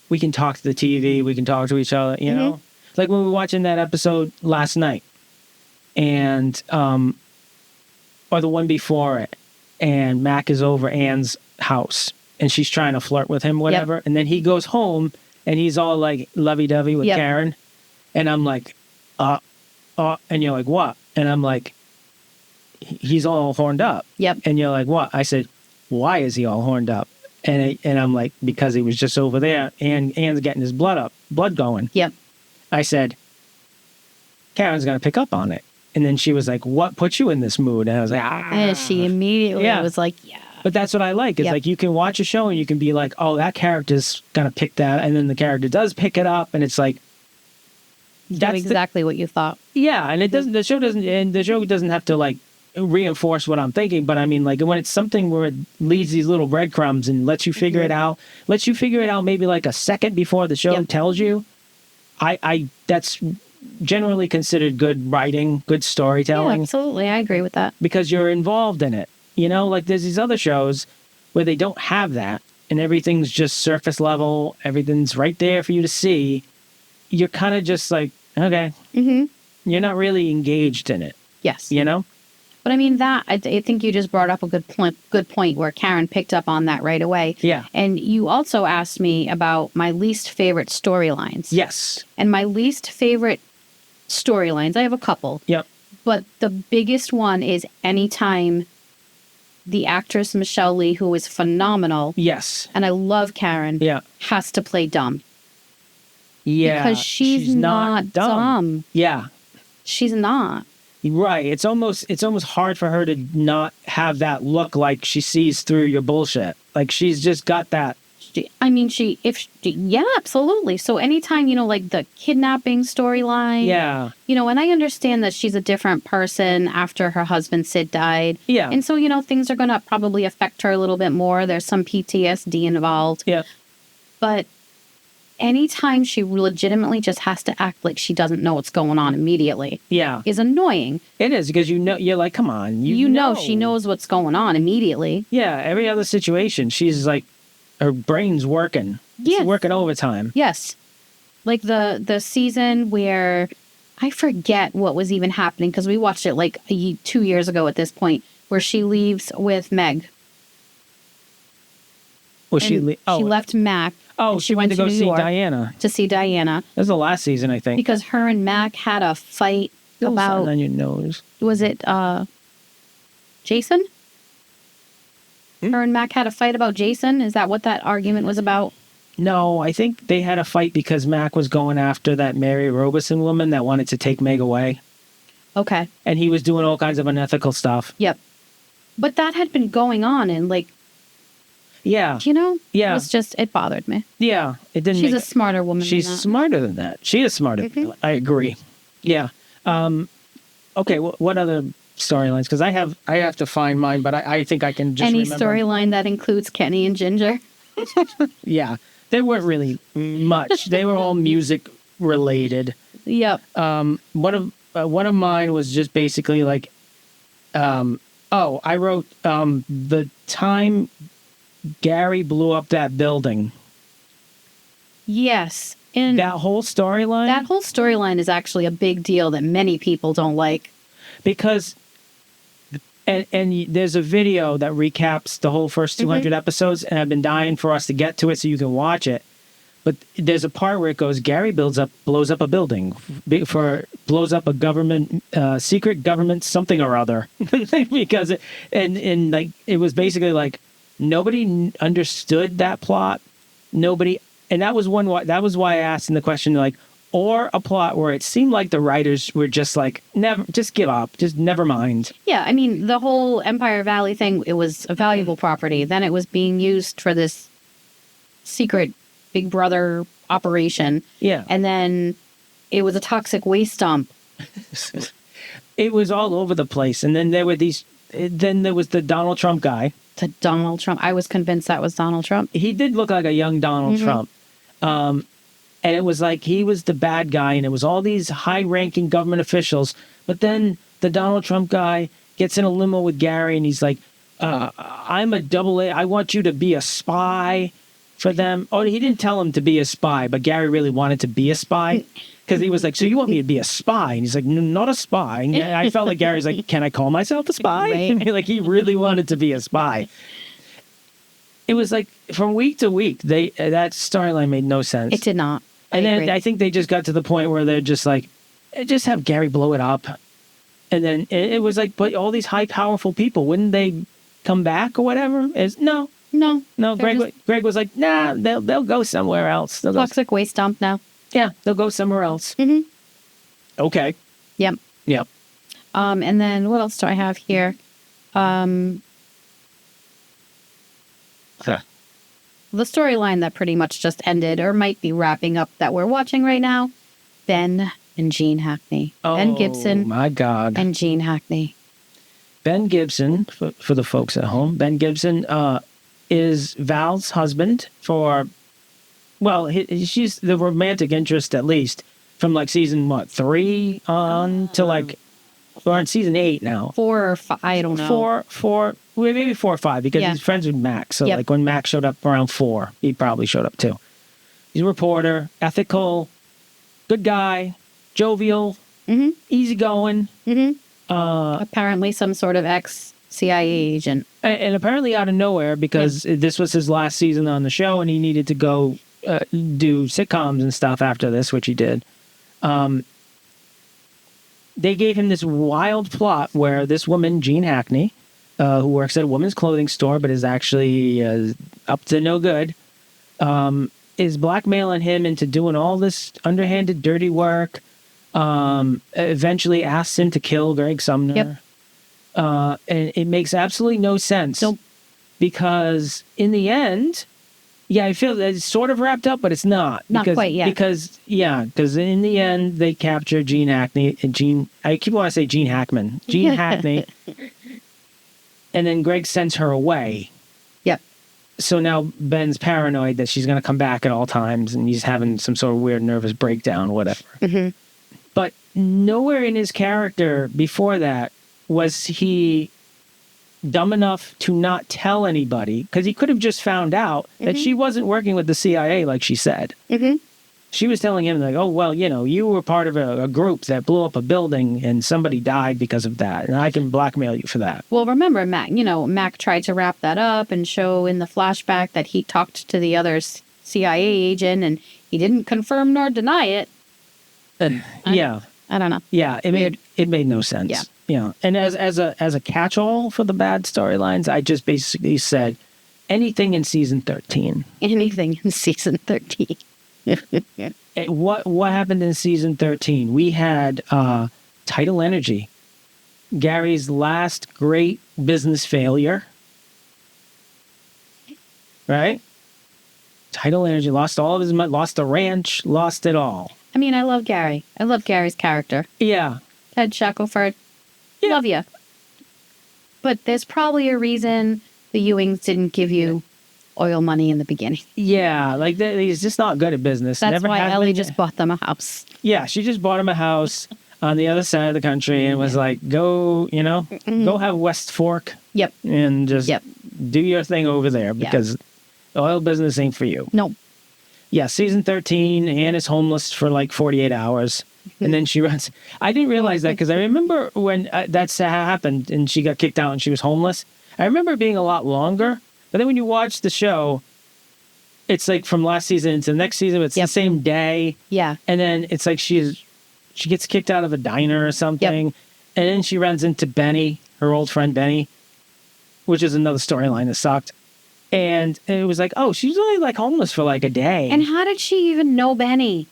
we can talk to the TV, we can talk to each other, you know? Like when we were watching that episode last night, and, or the one before it, and Mac is over Anne's house, and she's trying to flirt with him, whatever. And then he goes home and he's all like lovey-dovey with Karen. And I'm like, and you're like, what? And I'm like, he's all horned up. Yep. And you're like, what? I said, why is he all horned up? And I'm like, because he was just over there and Ann's getting his blood going. Yep. I said, Karen's going to pick up on it. And then she was like, what put you in this mood? And I was like, And she immediately was like, yeah. But that's what I like. Is like you can watch a show and you can be like, oh, that character's going to pick that. And then the character does pick it up. And it's like, that's exactly what you thought. Yeah. And the show doesn't have to like reinforce what I'm thinking. But I mean, like when it's something where it leaves these little breadcrumbs and lets you figure it out, maybe like a second before the show tells you, that's generally considered good writing, good storytelling. Yeah, absolutely. I agree with that. Because you're involved in it. You know, like there's these other shows where they don't have that and everything's just surface level. Everything's right there for you to see. You're kind of just like, okay. Mm-hmm. You're not really engaged in it. Yes. You know? But I mean, I think you just brought up a good point where Karen picked up on that right away. Yeah. And you also asked me about my least favorite storylines. Yes. And my least favorite storylines, I have a couple. Yep. But the biggest one is anytime the actress Michelle Lee, who is phenomenal. Yes. And I love Karen. Yeah. Has to play dumb. Yeah. Because she's not dumb. Yeah. She's not. Right. It's almost hard for her to not have that look like she sees through your bullshit. Like she's just got that. Yeah, absolutely. So anytime, like the kidnapping storyline. Yeah. And I understand that she's a different person after her husband Sid died. Yeah. And so, things are going to probably affect her a little bit more. There's some PTSD involved. Yeah. But anytime she legitimately just has to act like she doesn't know what's going on immediately. Yeah. Is annoying. It is because you're like, come on. You know she knows what's going on immediately. Yeah. Every other situation, she's like, her brain's working. Yeah. She's working overtime. Yes. Like the season where I forget what was even happening because we watched it like 2 years ago at this point where she leaves with Meg. Well, she left Mac. Oh, she went to go see Diana. To see Diana. That was the last season, I think. Because her and Mac had a fight about... on your nose. Was it Jason? Her and Mac had a fight about Jason? Is that what that argument was about? No, I think they had a fight because Mac was going after that Mary Robeson woman that wanted to take Meg away. Okay. And he was doing all kinds of unethical stuff. Yep. But that had been going on and yeah. Yeah. It was just, it bothered me. Yeah. It didn't. She's a smarter woman. She's smarter than that. She is smarter. Mm-hmm. I agree. Yeah. Okay. What other storylines? Because I have to find mine, but I think I can just remember. Any storyline that includes Kenny and Ginger? Yeah. There weren't really much. They were all music related. Yep. One of mine was just basically like, I wrote the time Gary blew up that building. Yes. And that whole storyline? That whole storyline is actually a big deal that many people don't like. Because, and there's a video that recaps the whole first 200 episodes, and I've been dying for us to get to it so you can watch it. But there's a part where it goes, Gary blows up a building, blows up a government, secret government something or other. Because it was basically like, nobody understood that plot. Nobody, and that was why I asked in the question, like, or a plot where it seemed like the writers were just like, never, just give up, just never mind. Yeah, I mean, the whole Empire Valley thing, it was a valuable property. Then it was being used for this secret Big Brother operation. Yeah. And then it was a toxic waste dump. It was all over the place. And then there was the Donald Trump guy. To Donald Trump. I was convinced that was Donald Trump. He did look like a young Donald Trump. And it was like he was the bad guy, and it was all these high-ranking government officials. But then the Donald Trump guy gets in a limo with Gary, and he's like, I'm a double A. I want you to be a spy for them. Oh, he didn't tell him to be a spy, but Gary really wanted to be a spy. Because he was like, so you want me to be a spy? And he's like, no, not a spy. And I felt like Gary's like, can I call myself a spy? Right. Like, he really wanted to be a spy. It was like, from week to week, that storyline made no sense. It did not. And then I think they just got to the point where they're just like, just have Gary blow it up. And then it was like, but all these high, powerful people, wouldn't they come back or whatever? No. No. Greg was like, nah, they'll go somewhere else. They'll Toxic waste dump now. Yeah, they'll go somewhere else. Mm-hmm. Okay. Yep. Yep. And then what else do I have here? The storyline that pretty much just ended or might be wrapping up that we're watching right now. Ben and Gene Hackney. Ben Gibson. Oh, my God. And Gene Hackney. Ben Gibson, for the folks at home, Ben Gibson is Val's husband for, well, she's the romantic interest at least from like season, 3 on to like, we're on season 8 now. 4 or 5, I don't know. Well, maybe 4 or 5 because he's friends with Max. So like when Max showed up around 4, he probably showed up too. He's a reporter, ethical, good guy, jovial, easygoing. Apparently some sort of ex-CIA agent. And apparently out of nowhere, because this was his last season on the show and he needed to go do sitcoms and stuff after this, which he did. They gave him this wild plot where this woman, Gene Hackney, who works at a women's clothing store but is actually up to no good, is blackmailing him into doing all this underhanded, dirty work. Eventually asks him to kill Greg Sumner. And it makes absolutely no sense. Nope. Because in the end, I feel that it's sort of wrapped up, but it's not. Not quite yet. Because in the end, they capture Gene Hackney. I keep wanting to say Gene Hackman. Gene Hackney. And then Greg sends her away. Yep. So now Ben's paranoid that she's going to come back at all times, and he's having some sort of weird nervous breakdown, whatever. Mm-hmm. But nowhere in his character before that was he dumb enough to not tell anybody, because he could have just found out that she wasn't working with the CIA like she said. Mm-hmm. She was telling him, like, oh, well, you were part of a group that blew up a building and somebody died because of that, and I can blackmail you for that. Well, remember, Mac tried to wrap that up and show in the flashback that he talked to the other CIA agent, and he didn't confirm nor deny it. I don't know. Yeah, it made no sense. Yeah. And as a catch-all for the bad storylines, I just basically said anything in season 13. Anything in season 13. What happened in season 13? We had Tidal Energy, Gary's last great business failure. Right? Tidal Energy lost all of his money, lost the ranch, lost it all. I mean, I love Gary. I love Gary's character. Yeah. Ted Shackelford. Yeah. Love you. But there's probably a reason the Ewings didn't give you oil money in the beginning. Yeah, like he's just not good at business. That's why Ellie just bought them a house. Yeah, she just bought him a house on the other side of the country and was like, go, go have West Fork. Yep. And just do your thing over there because oil business ain't for you. No. Yeah, season 13, Anne is homeless for like 48 hours. And then she runs. I didn't realize that because I remember when that happened and she got kicked out and she was homeless. I remember it being a lot longer. But then when you watch the show, it's like from last season into the next season, it's the same day. Yeah. And then it's like she gets kicked out of a diner or something. Yep. And then she runs into Benny, her old friend Benny, which is another storyline that sucked. And it was like, oh, she's only like homeless for like a day. And how did she even know Benny?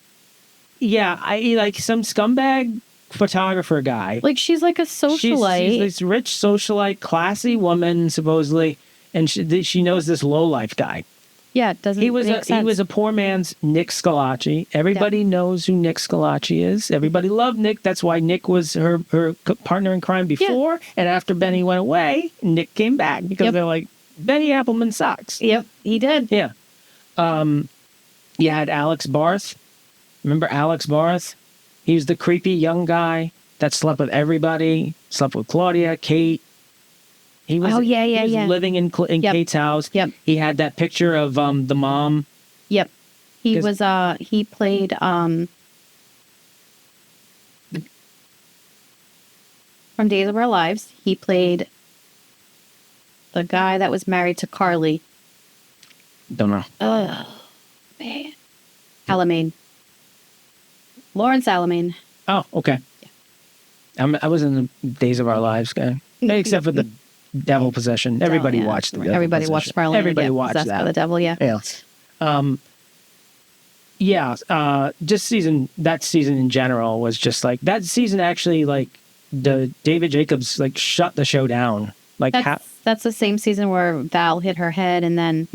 Yeah, like some scumbag photographer guy. Like she's like a socialite. She's this rich socialite, classy woman, supposedly. And she knows this lowlife guy. Yeah, it doesn't make sense. He was a poor man's Nick Scalacci. Everybody knows who Nick Scalacci is. Everybody loved Nick. That's why Nick was her partner in crime before. Yeah. And after Benny went away, Nick came back because they're like, Benny Appleman sucks. Yep, he did. Yeah. You had Alex Barth. Remember Alex Barth? He was the creepy young guy that slept with everybody. Slept with Claudia, Kate. He was living in Kate's house. Yep. He had that picture of the mom. Yep. He played from Days of Our Lives. He played the guy that was married to Carly. Don't know. Oh, man. Alamein. Lawrence Alamein. Oh, okay. Yeah. I was in the Days of Our Lives guy, except for the Devil Possession. Everybody Yeah. watched the Devil Everybody Possession. watched Marlene. Everybody get watched possessed that. by the devil. Yeah. Just that season in general was just like that season. Actually, like the David Jacobs like shut the show down. Like That's the same season where Val hit her head, and then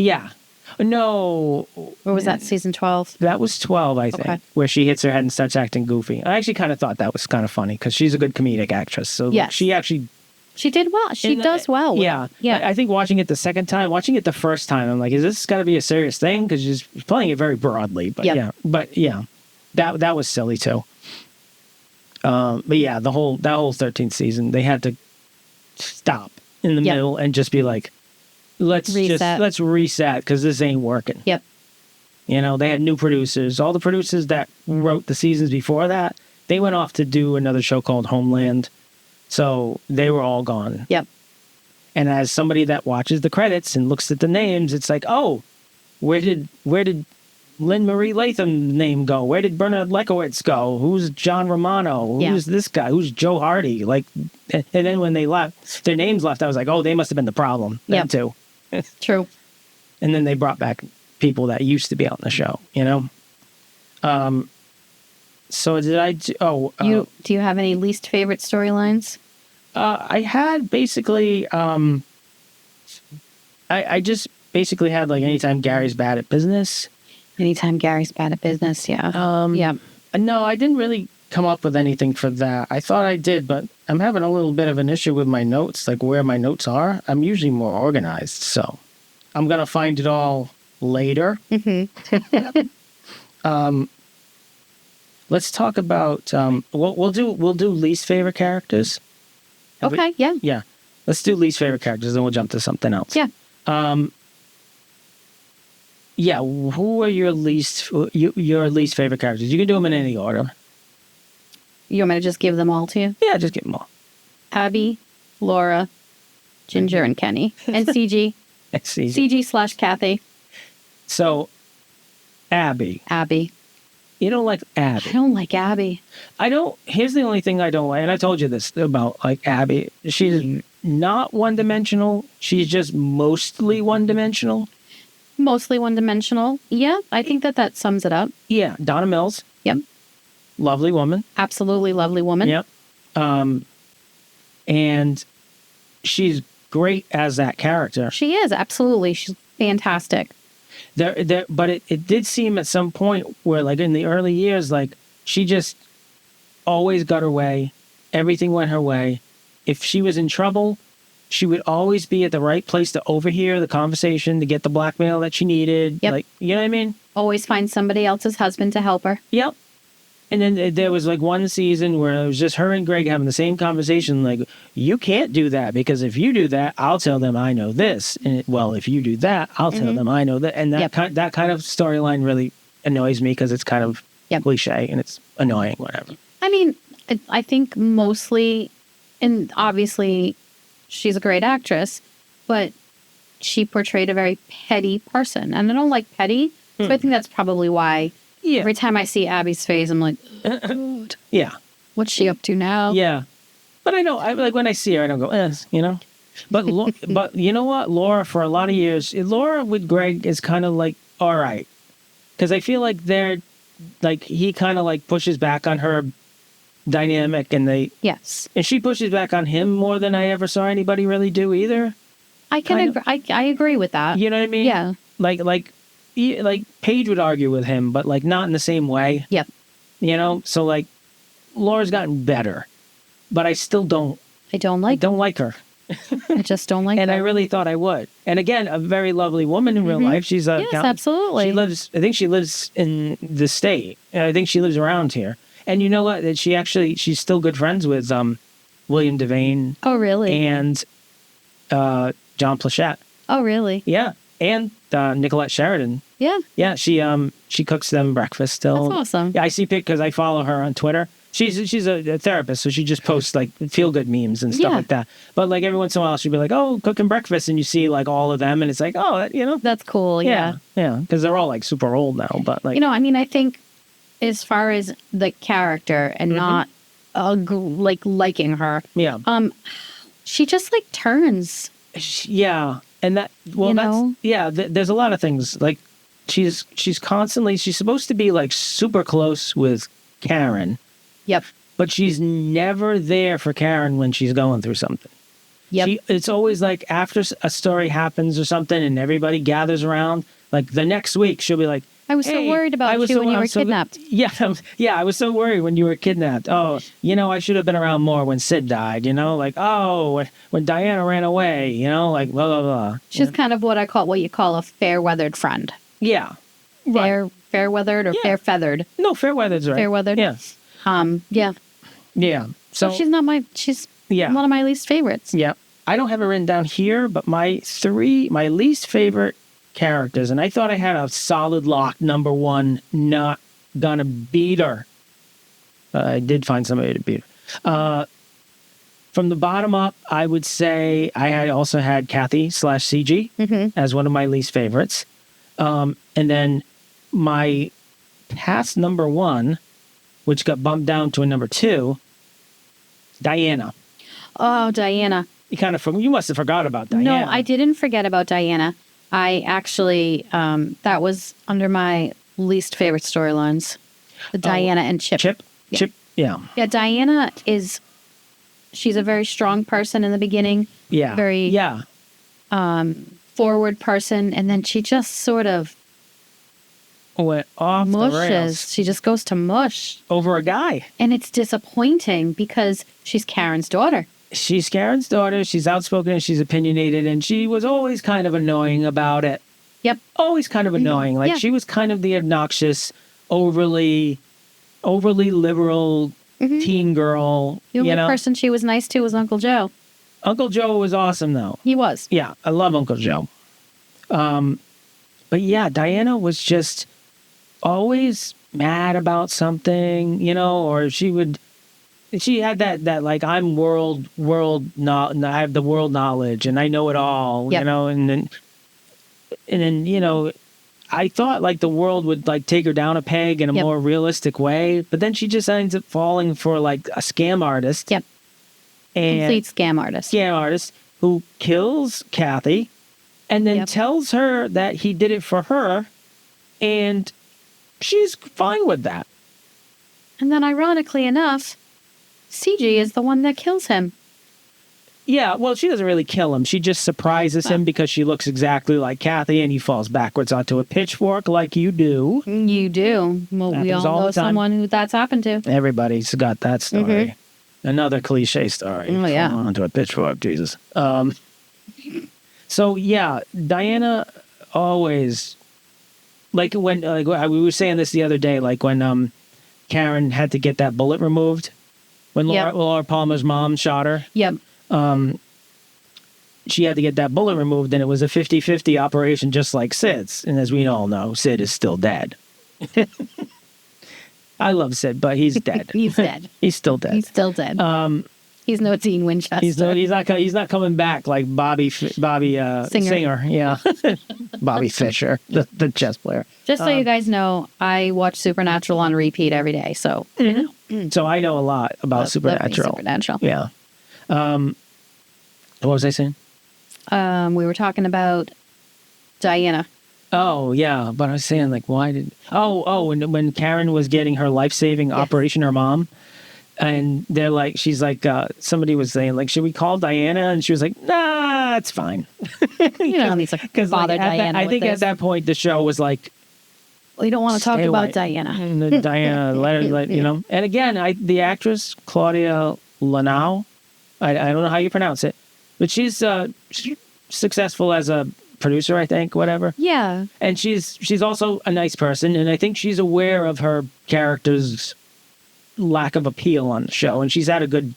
no, or was that season 12? that was 12, I think, Okay. where she hits her head and starts acting goofy. I actually kind of thought that was kind of funny because she's a good comedic actress. So Yes. she actually She did well. She does well. Yeah. I think watching it the second time, watching it the first time, I'm like, is this got to be a serious thing? Because she's playing it very broadly. But that was silly too. But yeah, that whole 13th season, they had to stop in the middle and just be like, let's reset because this ain't working. Yep. You know, they had new producers. All the producers that wrote the seasons before that, they went off to do another show called Homeland. So they were all gone. Yep. And as somebody that watches the credits and looks at the names, it's like, oh, where did Lynn Marie Latham's name go? Where did Bernard Lekowitz go? Who's John Romano? Who's this guy? Who's Joe Hardy? Like, and then when they left, their names left, I was like, oh, they must have been the problem. Them too. True. And then they brought back people that used to be out in the show, you know? So did I do, do you have any least favorite storylines? I had basically, I just basically had like anytime Gary's bad at business. Anytime Gary's bad at business, yeah. No, I didn't really come up with anything for that. I thought I did, but I'm having a little bit of an issue with my notes, like where my notes are. I'm usually more organized, so I'm going to find it all later. Let's talk about, we'll do least favorite characters. Okay, yeah. Yeah. Let's do least favorite characters, then we'll jump to something else. Yeah. Who are your least favorite characters? You can do them in any order. You want me to just give them all to you? Yeah, just give them all. Abby, Laura, Ginger, and Kenny. And CG. CG/Kathy. So, Abby. You don't like Abby. I don't like Abby. Here's the only thing I don't like, and I told you this about like Abby. She's not one-dimensional. She's just mostly one-dimensional. Mostly one-dimensional. Yeah, I think that sums it up. Yeah, Donna Mills. Yep. Lovely woman. Absolutely lovely woman. Yep. And she's great as that character. She is, absolutely. She's fantastic. But it did seem at some point where, like in the early years, like she just always got her way. Everything went her way. If she was in trouble, she would always be at the right place to overhear the conversation, to get the blackmail that she needed. Yep. Like, you know what I mean? Always find somebody else's husband to help her. Yep. And then there was like one season where it was just her and Greg having the same conversation. Like, you can't do that because if you do that, I'll tell them I know this. And if you do that, I'll tell them I know that. And that kind of storyline really annoys me because it's kind of cliche and it's annoying, whatever. I mean, I think mostly, and obviously she's a great actress, but she portrayed a very petty person. And I don't like petty, so I think that's probably why. Yeah. Every time I see Abby's face, I'm like, yeah. What's she up to now? Yeah. But I know, like when I see her, I don't go, you know? But but you know what? Laura, for a lot of years, Laura with Greg is kind of like, all right. Because I feel like he kind of like pushes back on her dynamic and Yes. And she pushes back on him more than I ever saw anybody really do either. I agree with that. You know what I mean? Yeah. Like Paige would argue with him, but like not in the same way. Yep. You know, so like Laura's gotten better, but I still don't. I don't like her. I just don't like her. And I really thought I would. And again, a very lovely woman in real life. She's a absolutely. I think she lives in the state. I think she lives around here. And you know what? That she's still good friends with William Devane. Oh, really? And John Plachette. Oh, really? Yeah. And Nicolette Sheridan. Yeah. Yeah, she cooks them breakfast still. That's awesome. Yeah, I see because I follow her on Twitter. She's a therapist, so she just posts like feel good memes and stuff like that. But like every once in a while, she'll be like, "Oh, cooking breakfast," and you see like all of them, and it's like, "Oh, you know, that's cool." Yeah, because they're all like super old now. But like, I mean, I think as far as the character and not liking her. Yeah. She just like turns. Yeah. And that, well, You that's, know? yeah, there's a lot of things. Like, she's constantly, she's supposed to be like super close with Karen, Yep. but she's never there for Karen when she's going through something. Yep. It's always like after a story happens or something and everybody gathers around, like the next week she'll be like, I was so "Hey, worried about you when you were kidnapped." Yeah, yeah, I was so worried when you were kidnapped. Oh, I should have been around more when Sid died, like, oh, when Diana ran away, like, blah, blah, blah. She's kind of what you call a fair-weathered friend. Yeah. Right. Fair-weathered or Yeah. fair-feathered. No, Fairweather's right. Fair-weathered. Yeah. Yeah. Yeah. So she's yeah. one of my least favorites. Yeah. I don't have it written down here, but my least favorite characters, and I thought I had a solid lock, number one, not gonna beat her. I did find somebody to beat her. From the bottom up, I would say I had also had Kathy / CG as one of my least favorites. And then my past number one, which got bumped down to a number two, Diana. Oh, Diana. You must have forgot about Diana. No, I didn't forget about Diana. I actually, that was under my least favorite storylines. The Diana and Chip. Chip? Yeah. Chip, yeah. Yeah, Diana she's a very strong person in the beginning. Yeah. Very yeah. Forward person. And then she just sort of went off the rails. mushes. She just goes to mush. Over a guy. And it's disappointing because she's Karen's daughter. She's Karen's daughter. She's outspoken and she's opinionated, and she was always kind of annoying about it. Yep. Always kind of annoying. Like, Yeah. she was kind of the obnoxious, overly liberal teen girl. The only person she was nice to was Uncle Joe. Uncle Joe was awesome, though. He was. Yeah, I love Uncle Joe. But yeah, Diana was just always mad about something, or she had that like, I'm I have the world knowledge and I know it all, Yep. and then I thought like the world would like take her down a peg in a Yep. more realistic way, but then she just ends up falling for like a scam artist. Yep. And Complete scam artist. scam artist who kills Kathy and then Yep. tells her that he did it for her, and she's fine with that. And then, ironically enough, CG is the one that kills him. Yeah, well, she doesn't really kill him. She just surprises him because she looks exactly like Kathy, and he falls backwards onto a pitchfork like you do. You do. Well, we Happens all all know the time. someone who that's happened to. Everybody's got that story. Another cliche story. Oh, yeah. Fall onto a pitchfork, Jesus. So, yeah, Diana always, like when, we were saying this the other day, like when Karen had to get that bullet removed, when Yep. Laura Palmer's mom shot her. Yep. She had to get that bullet removed, and it was a 50-50 operation just like Sid's. And as we all know, Sid is still dead. I love Sid, but he's dead. He's dead. He's still dead. He's still dead. He's no Dean Winchester. He's not coming back like Bobby Singer. Yeah. Bobby Fischer, the chess player. Just so you guys know, I watch Supernatural on repeat every day. So, So I know a lot about love me Supernatural. Supernatural. Yeah. What was I saying? We were talking about Diana. Oh, yeah. But I was saying, like, why did... when Karen was getting her life-saving operation, her mom, and they're like, she's like, somebody was saying, like, should we call Diana? And she was like, nah, it's fine. You don't need to bother Diana. I think at that point, the show was like... We don't want to talk stay about away. Diana. And the Diana, And again, the actress, Claudia Lanau, I don't know how you pronounce it, but she's successful as a producer, I think, whatever. Yeah. And she's also a nice person, and I think she's aware of her character's lack of appeal on the show, and she's had a good...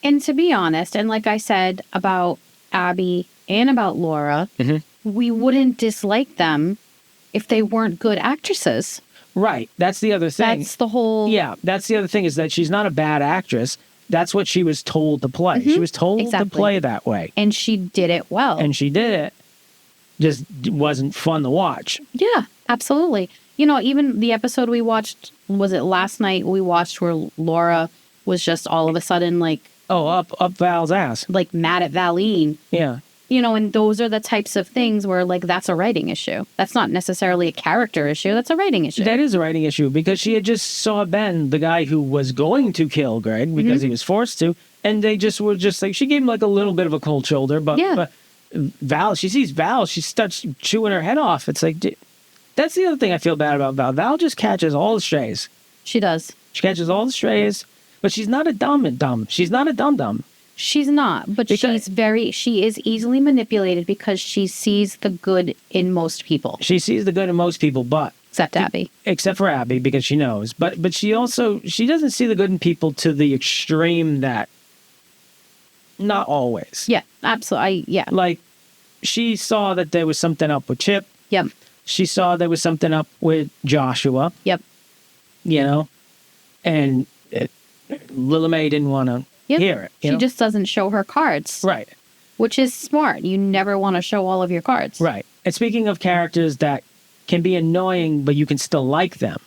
And to be honest, and like I said about Abby and about Laura, we wouldn't dislike them if they weren't good actresses. Right. That's the other thing. That's the whole... Yeah, that's the other thing, is that she's not a bad actress. That's what she was told to play. She was told to play that way. And she did it well. And she did it. Just wasn't fun to watch. Yeah, absolutely. You know, even the episode we watched, was it last night we watched where Laura was just all of a sudden like up Val's ass. mad at Valine. Yeah. And those are the types of things where like that's a writing issue. That's not necessarily a character issue. That's a writing issue. That is a writing issue because she had just saw Ben, the guy who was going to kill Greg because he was forced to, and they just were just like, she gave him like a little bit of a cold shoulder, but Val, she sees Val, she starts chewing her head off. It's like, that's the other thing I feel bad about Val. Val just catches all the strays. She does. She catches all the strays, but she's not a dumb. She's not a dumb. She's not, but she is easily manipulated because she sees the good in most people. She sees the good in most people, but except Abby. Except for Abby, because she knows. But she doesn't see the good in people to the extreme that not always. Yeah, absolutely. Yeah. Like, she saw that there was something up with Chip. Yep. She saw there was something up with Joshua. Yep. And Lila Mae didn't want to hear it. She just doesn't show her cards. Right. Which is smart. You never want to show all of your cards. Right. And speaking of characters that can be annoying, but you can still like them,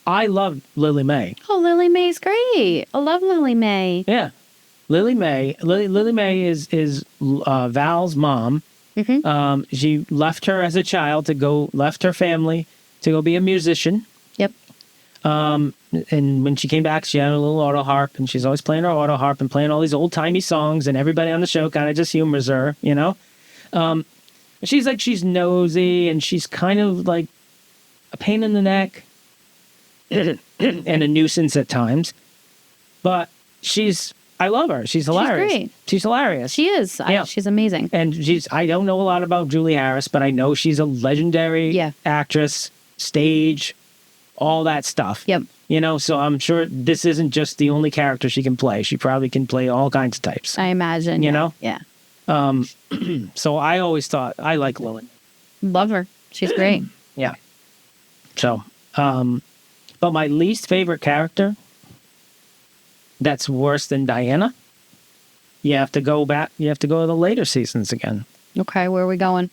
I love Lily Mae. Oh, Lily Mae's great. I love Lily Mae. Yeah. Lily Mae is Val's mom. Mm-hmm. She left her as a child left her family to go be a musician. Yep. And when she came back, she had a little auto harp, and she's always playing her auto harp and playing all these old timey songs, and everybody on the show kind of just humors her, she's nosy, and she's kind of like a pain in the neck and a nuisance at times, but I love her. She's hilarious. She's great. She's hilarious. She is. Yeah. She's amazing. And I don't know a lot about Julie Harris, but I know she's a legendary actress, stage, all that stuff. Yep. So I'm sure this isn't just the only character she can play. She probably can play all kinds of types. I imagine. Yeah. So I always thought I like Lily. Love her. She's great. Yeah. So, but my least favorite character that's worse than Diana, you have to go back. You have to go to the later seasons again. Okay, where are we going?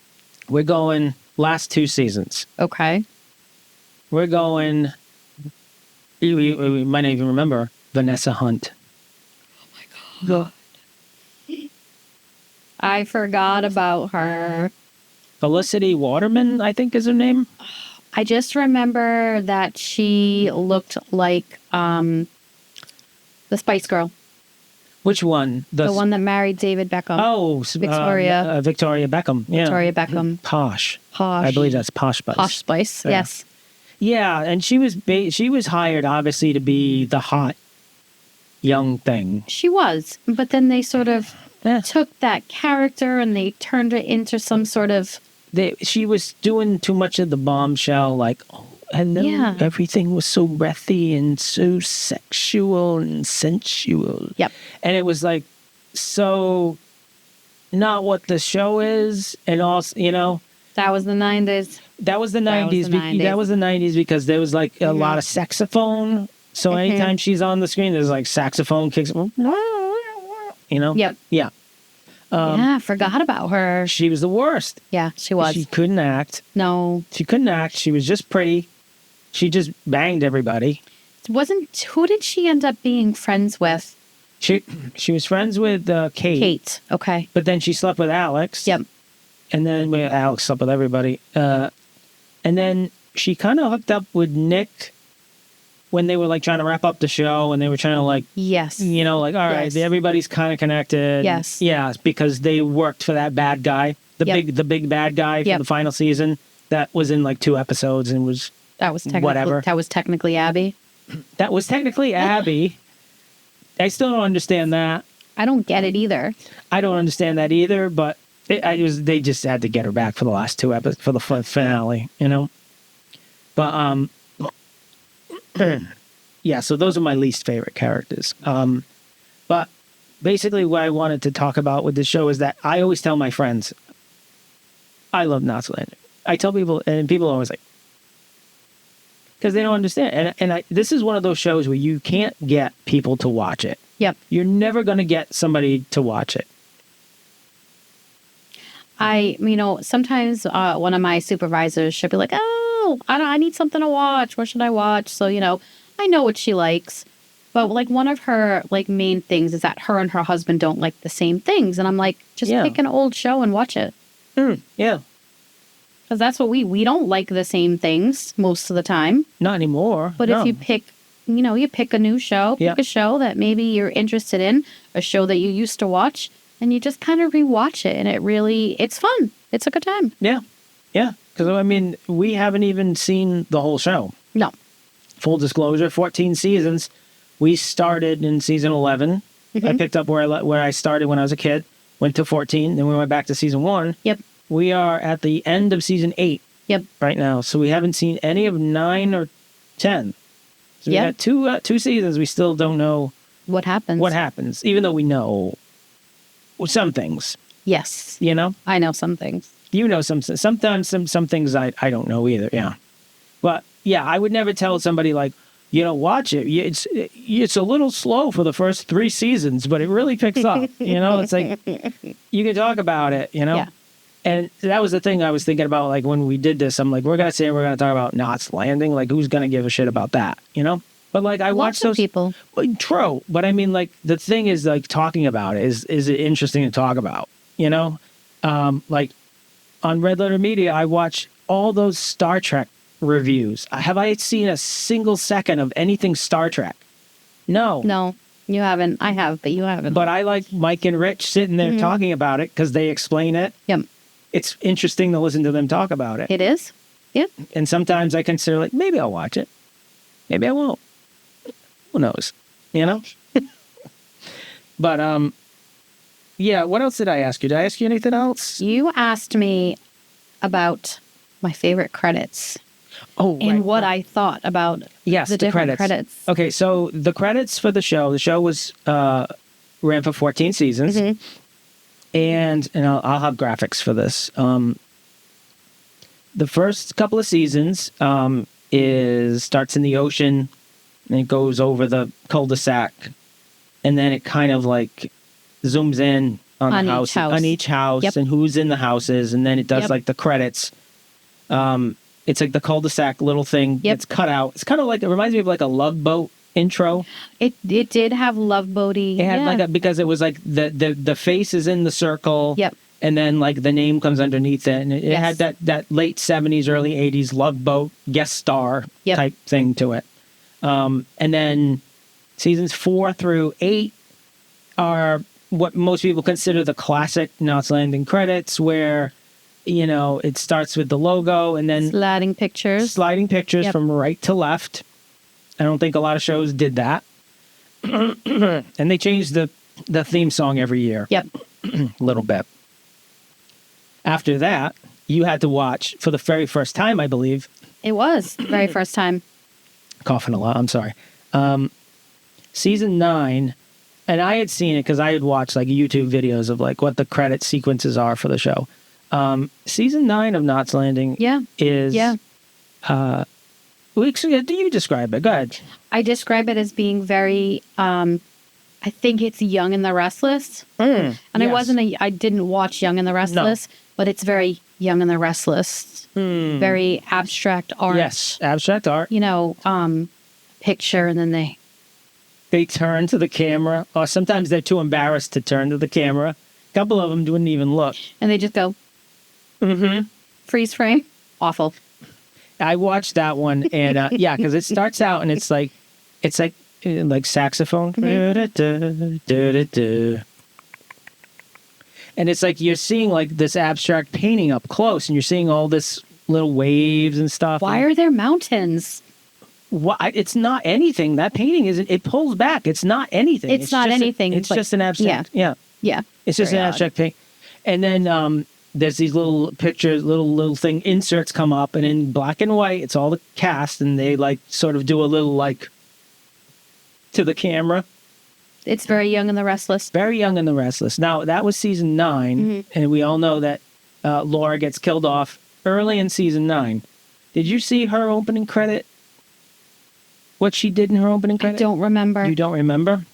We're going last 2 seasons. Okay. We're going, we might not even remember, Vanessa Hunt. Oh my God. I forgot about her. Felicity Waterman, I think is her name. I just remember that she looked like the Spice Girl. Which one? The one that married David Beckham. Oh, Victoria. Victoria Beckham. Yeah. Victoria Beckham. Posh. Posh. I believe that's Posh Spice. Posh Spice, yes. Yeah, and she was hired, obviously, to be the hot young thing. She was, but then they sort of took that character and they turned it into some sort of... She was doing too much of the bombshell, like, oh, hello, everything was so breathy and so sexual and sensual. Yep. And it was like, so not what the show is, and also, That was the 90s. That was the 90s. That was the 90s because there was like a lot of saxophone. So anytime she's on the screen, there's like saxophone kicks. Yep. Yeah. Yeah, forgot about her. She was the worst. Yeah, she was. She couldn't act. No. She couldn't act. She was just pretty. She just banged everybody. Who did she end up being friends with? She was friends with Kate. Kate, okay. But then she slept with Alex. Yep. And then Alex slept with everybody. And then she kind of hooked up with Nick when they were like trying to wrap up the show, and they were trying to like, yes, all right, everybody's kind of connected. Yes. Yeah, because they worked for that bad guy, the big bad guy for the final season that was in like 2 episodes and was whatever. That was technically Abby. That was technically Abby. I still don't understand that. I don't get it either. I don't understand that either, but they just had to get her back for the last 2 episodes for the finale, But yeah, so those are my least favorite characters. But basically what I wanted to talk about with this show is that I always tell my friends, I love Knots Landing. I tell people, and people are always like, because they don't understand. And this is one of those shows where you can't get people to watch it. Yep. You're never going to get somebody to watch it. Sometimes one of my supervisors should be like, oh, I need something to watch. What should I watch? So, I know what she likes. But like one of her like main things is that her and her husband don't like the same things, and I'm like, just pick an old show and watch it. Yeah. Because that's what we don't like the same things most of the time. Not anymore. But if you pick, you pick a new show, pick a show that maybe you're interested in, a show that you used to watch, and you just kind of rewatch it, and it's fun. It's a good time. Yeah. Yeah. Because, I mean, we haven't even seen the whole show. No. Full disclosure, 14 seasons. We started in season 11. I picked up where I started when I was a kid, went to 14, then we went back to season 1. Yep. We are at the end of season 8 right now, so we haven't seen any of 9 or 10. So we got two seasons. We still don't know what happens. Even though we know some things. Yes. You know? I know some things. You know sometimes some things I don't know either, yeah. But, yeah, I would never tell somebody, like, watch it. It's a little slow for the first 3 seasons, but it really picks up. It's like, you can talk about it, Yeah. And that was the thing I was thinking about, like, when we did this. I'm like, we're going to talk about Knots Landing. Like, who's going to give a shit about that, But, like, I watch those people. True. But, I mean, like, the thing is, like, talking about it is it interesting to talk about, Like, on Red Letter Media, I watch all those Star Trek reviews. Have I seen a single second of anything Star Trek? No. No, you haven't. I have, but you haven't. But I like Mike and Rich sitting there talking about it because they explain it. Yep. It's interesting to listen to them talk about it. It is. Yep. And sometimes I consider, like, maybe I'll watch it. Maybe I won't. Who knows? But, yeah, what else did I ask you? Did I ask you anything else? You asked me about my favorite credits. Oh, and what I thought about the different credits. Okay, so the credits for the show was ran for 14 seasons. And I'll have graphics for this. The first couple of seasons starts in the ocean, and it goes over the cul-de-sac, and then it kind of like zooms in on each house and who's in the houses, and then it does like the credits. It's like the cul-de-sac little thing. It's cut out. It's kind of like, it reminds me of like a Love Boat intro. It did have Love Boaty. It had because it was like the face is in the circle. Yep. And then like the name comes underneath it. And it had that late 70s, early 80s Love Boat guest star type thing to it. And then seasons 4 through 8 are what most people consider the classic Knots Landing credits, where it starts with the logo and then sliding pictures from right to left. I don't think a lot of shows did that. And they changed the theme song every year. Yep. A little bit. After that, you had to watch for the very first time, I believe. It was the very first time. Coughing a lot, I'm sorry. Season 9, and I had seen it because I had watched like YouTube videos of like what the credit sequences are for the show. Season 9 of Knots Landing is... do you describe it? Go ahead. I describe it as being very, I think it's Young and the Restless. And I didn't watch Young and the Restless, but it's very Young and the Restless. Very abstract art. Yes, abstract art. Picture, and then they turn to the camera, or sometimes they're too embarrassed to turn to the camera. A couple of them wouldn't even look. And they just go, freeze frame. Awful. I watched that one, and because it starts out and it's like saxophone, and it's like you're seeing like this abstract painting up close, and you're seeing all this little waves and stuff. Why are there mountains? It's not anything. That painting isn't. It pulls back. It's not anything. It's not anything. It's just an abstract. Yeah. It's just an abstract paint, and then there's these little pictures, little thing inserts come up, and in black and white, it's all the cast, and they like sort of do a little like to the camera. It's very Young and the Restless. Very Young and the Restless. Now that was season 9, and we all know that Laura gets killed off early in season 9. Did you see her opening credit? What she did in her opening credit? I don't remember. You don't remember?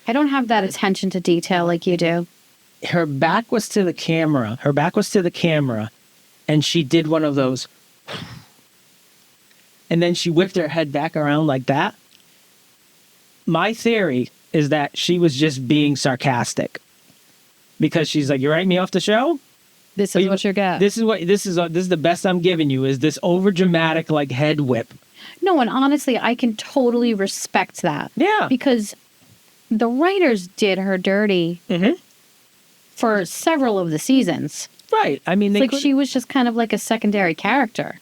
I don't have that attention to detail like you do. Her back was to the camera. And she did one of those. And then she whipped her head back around like that. my theory is that she was just being sarcastic because she's like, "You're writing me off the show. This is what you get. This is the best I'm giving you. Is this over dramatic like head whip?" No, and honestly, I can totally respect that. Yeah. Because the writers did her dirty for several of the seasons. Right. I mean, She was just kind of like a secondary character.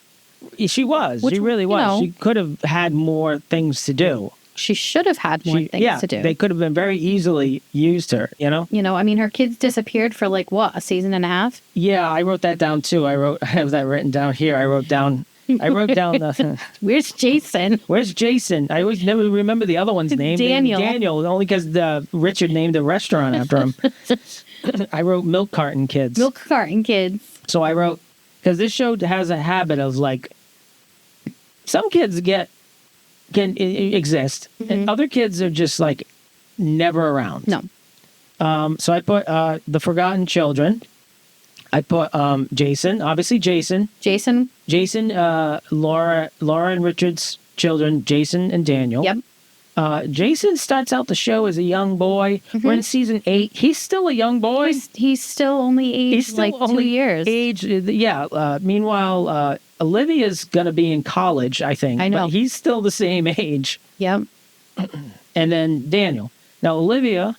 She was. Which, She really was. you know, She could have had more things to do. She should have had more things to do. They could have been very easily used her, you know? You know, I mean, her kids disappeared for like, what, a season and a half? Yeah, I wrote that down too. I have that written down here. I wrote down the... Where's Jason? Where's Jason? I always never remember the other one's name. Daniel. Daniel, only because Richard named a restaurant after him. I wrote Milk Carton Kids. Milk Carton Kids. So I wrote, because this show has a habit of like, some kids can exist, and other kids are just like never around. No. So I put the Forgotten Children. I put Jason, obviously Jason, Laura and Richard's children, Jason and Daniel. Yep. Jason starts out the show as a young boy. We're in season 8. He's still a young boy. He's still only aged like 2 years. Meanwhile, Olivia's going to be in college, I think. I know. But he's still the same age. Yep. And then Daniel. Now, Olivia,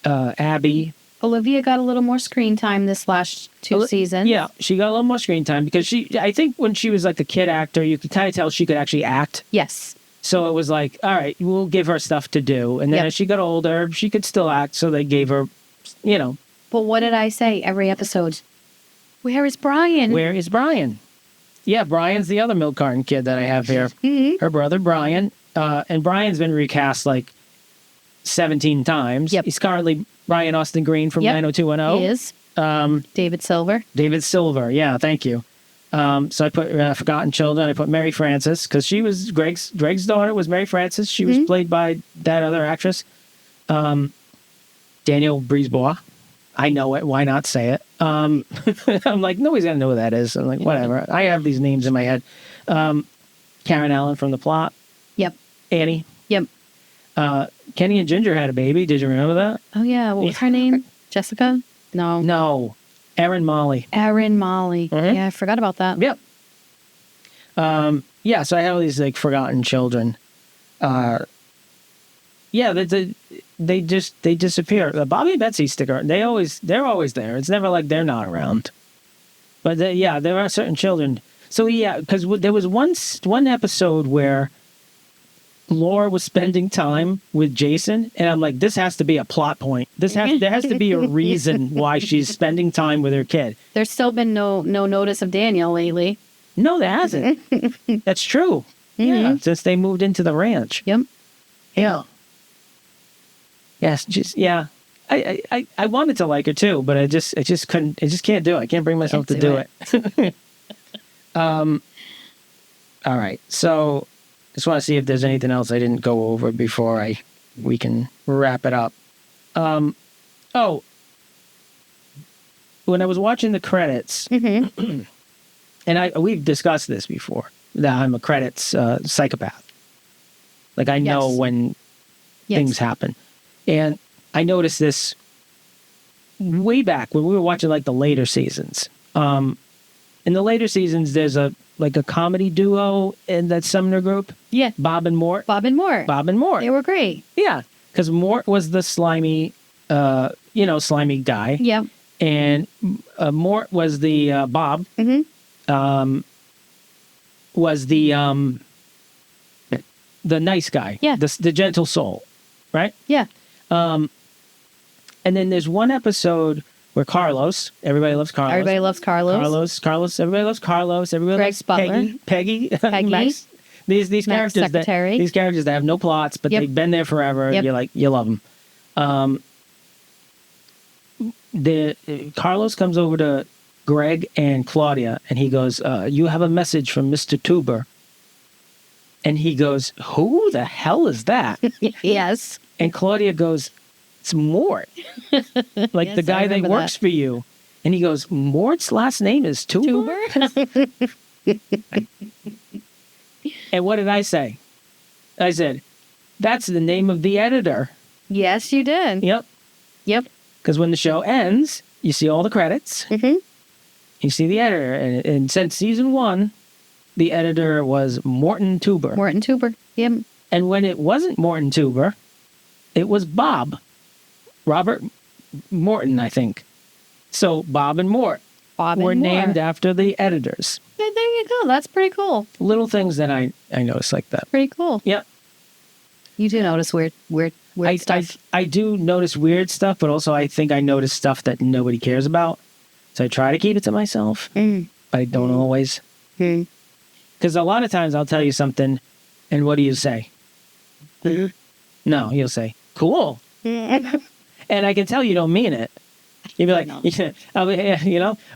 Abby. Olivia got a little more screen time this last 2 seasons. Yeah, she got a little more screen time because I think when she was like a kid actor, you could kind of tell she could actually act. Yes. So it was like, all right, we'll give her stuff to do. And then as she got older, she could still act. So they gave her, you know. But what did I say every episode? Where is Brian? Where is Brian? Yeah, Brian's the other milk carton kid that I have here. Her brother, Brian. And Brian's been recast like 17 times. Yep. He's currently Brian Austin Green from 90210. He is. David Silver. David Silver. Yeah, thank you. So I put Forgotten Children. I put Mary Frances because she was Greg's daughter was Mary Frances. She was played by that other actress. Daniel Brisebois. I know it. Why not say it? I'm like, nobody's going to know who that is. I'm like, whatever. I have these names in my head. Karen Allen from The Plot. Yep. Annie. Yep. Kenny and Ginger had a baby. Did you remember that? Oh, yeah. What was her name? Jessica? No. No. Erin Molly. Erin Molly. Yeah, I forgot about that. Yep. Yeah, so I have all these like forgotten children. Yeah, they disappear. Bobby and Betsy stick around. They're always there. It's never like they're not around. But there are certain children. So yeah, because there was one episode where Laura was spending time with Jason, and I'm like, this has to be a plot point. There has to be a reason why she's spending time with her kid. There's still been no notice of Daniel lately. No, there hasn't. That's true. Yeah, since they moved into the ranch. Yep. Yeah. Yes, I wanted to like her too, but I just couldn't. I just can't do it. I can't bring myself to do it. All right, so just want to see if there's anything else I didn't go over before we can wrap it up. When I was watching the credits, and we've discussed this before, that I'm a credits psychopath. Like I know when things happen. And I noticed this way back when we were watching like the later seasons. In the later seasons, there's a comedy duo in that Sumner group. Yeah. Bob and Mort. They were great. Yeah. Because Mort was the slimy, slimy guy. Yeah. And Mort was the, Bob. Was the nice guy. Yeah. The gentle soul. Right? Yeah. And then there's one episode where Carlos, everybody loves Carlos. Everybody loves Carlos. Carlos, everybody loves Carlos. Everybody Greg's loves butler. Peggy. Max. These Max characters secretary. these characters that have no plots, but they've been there forever. Yep. You're like, you love them. Carlos comes over to Greg and Claudia, and he goes, "You have a message from Mr. Tuber." And he goes, "Who the hell is that?" Yes. And Claudia goes, "It's Mort, like the guy that works for you." And he goes, "Mort's last name is Tuber?" And what did I say? I said, That's the name of the editor. Yes, you did. Yep. Yep. Because when the show ends, you see all the credits. Mm-hmm. You see the editor. And since season 1, the editor was Morton Tuber. Morton Tuber. Yep. And when it wasn't Morton Tuber, it was Bob. Robert Morton, I think. So Bob and Mort were named after the editors. Yeah, there you go. That's pretty cool. Little things that I noticed like that. Pretty cool. Yep. You do notice weird stuff. I do notice weird stuff, but also I think I notice stuff that nobody cares about. So I try to keep it to myself, but I don't always. Because a lot of times I'll tell you something, and what do you say? No, you'll say, cool. And I can tell you don't mean it. You'll be like,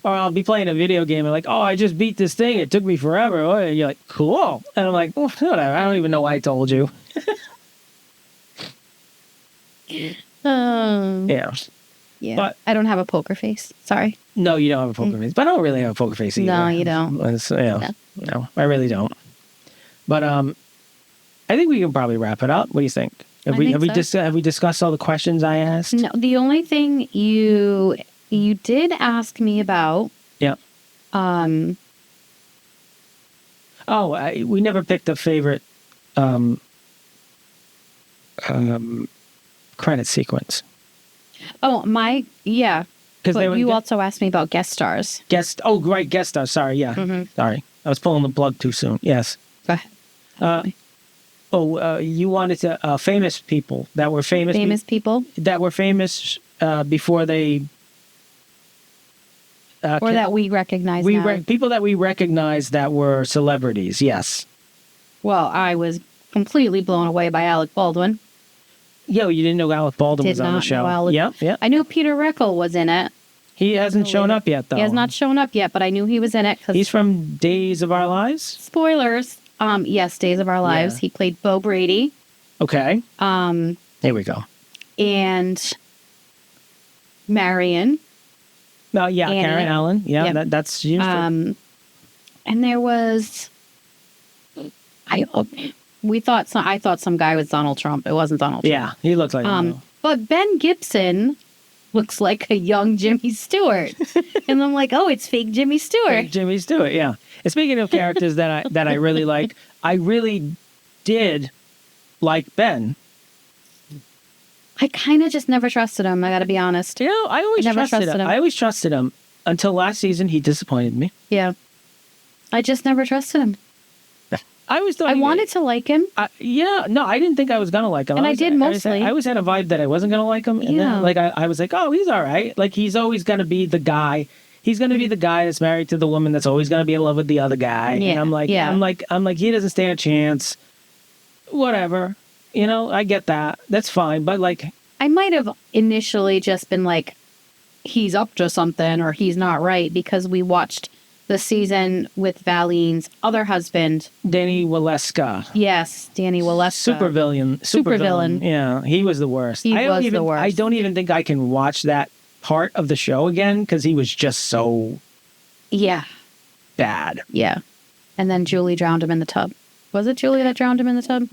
or I'll be playing a video game and like, oh, I just beat this thing. It took me forever. And you're like, cool. And I'm like, well, whatever. I don't even know why I told you. Yeah. Yeah. But I don't have a poker face. Sorry. no, you don't have a poker face. But I don't really have a poker face either. No, you don't. No, I really don't. But I think we can probably wrap it up. What do you think? Have we discussed all the questions I asked? No, the only thing you did ask me about. Yeah. We never picked a favorite credit sequence. Oh, yeah. Because you also asked me about guest stars. Guest stars. Sorry, yeah. Sorry, I was pulling the plug too soon. Yes. Go ahead. You wanted to famous people that were famous. Famous people that were famous before they. Or that we recognize now. People that we recognize that were celebrities. Yes. Well, I was completely blown away by Alec Baldwin. Yo, you didn't know Alec Baldwin was on the show? Yep. I knew Peter Reckle was in it. He hasn't shown up yet, though. He has not shown up yet, but I knew he was in it. He's from Days of Our Lives? Spoilers. Yes, Days of Our Lives. Yeah. He played Bo Brady. Okay. Here we go. And Marion. Oh, yeah, Karen Allen. Yeah, yep. That's used. And there was... I thought some guy was Donald Trump. It wasn't Donald Trump. Yeah, he looked like him. But Ben Gibson looks like a young Jimmy Stewart. And I'm like, oh, it's fake Jimmy Stewart. Fake Jimmy Stewart, yeah. And speaking of characters that I really like, I really did like Ben. I kind of just never trusted him, I got to be honest. You know, I always trusted him. I always trusted him until last season he disappointed me. Yeah. I just never trusted him. I always thought I wanted to like him. I didn't think I was gonna like him. And I did mostly. I always had a vibe that I wasn't gonna like him, and then I was like, oh, he's all right. Like he's always gonna be the guy. He's gonna be the guy that's married to the woman that's always gonna be in love with the other guy. Yeah. And I'm like, he doesn't stand a chance. Whatever, I get that. That's fine. But like, I might have initially just been like, he's up to something or he's not right because we watched the season with Valine's other husband, Danny Waleska. Yes, Danny Waleska. Supervillain. Yeah, he was the worst. He was the worst. I don't even think I can watch that part of the show again because he was just so bad. Yeah. And then Julie drowned him in the tub. Was it Julie that drowned him in the tub?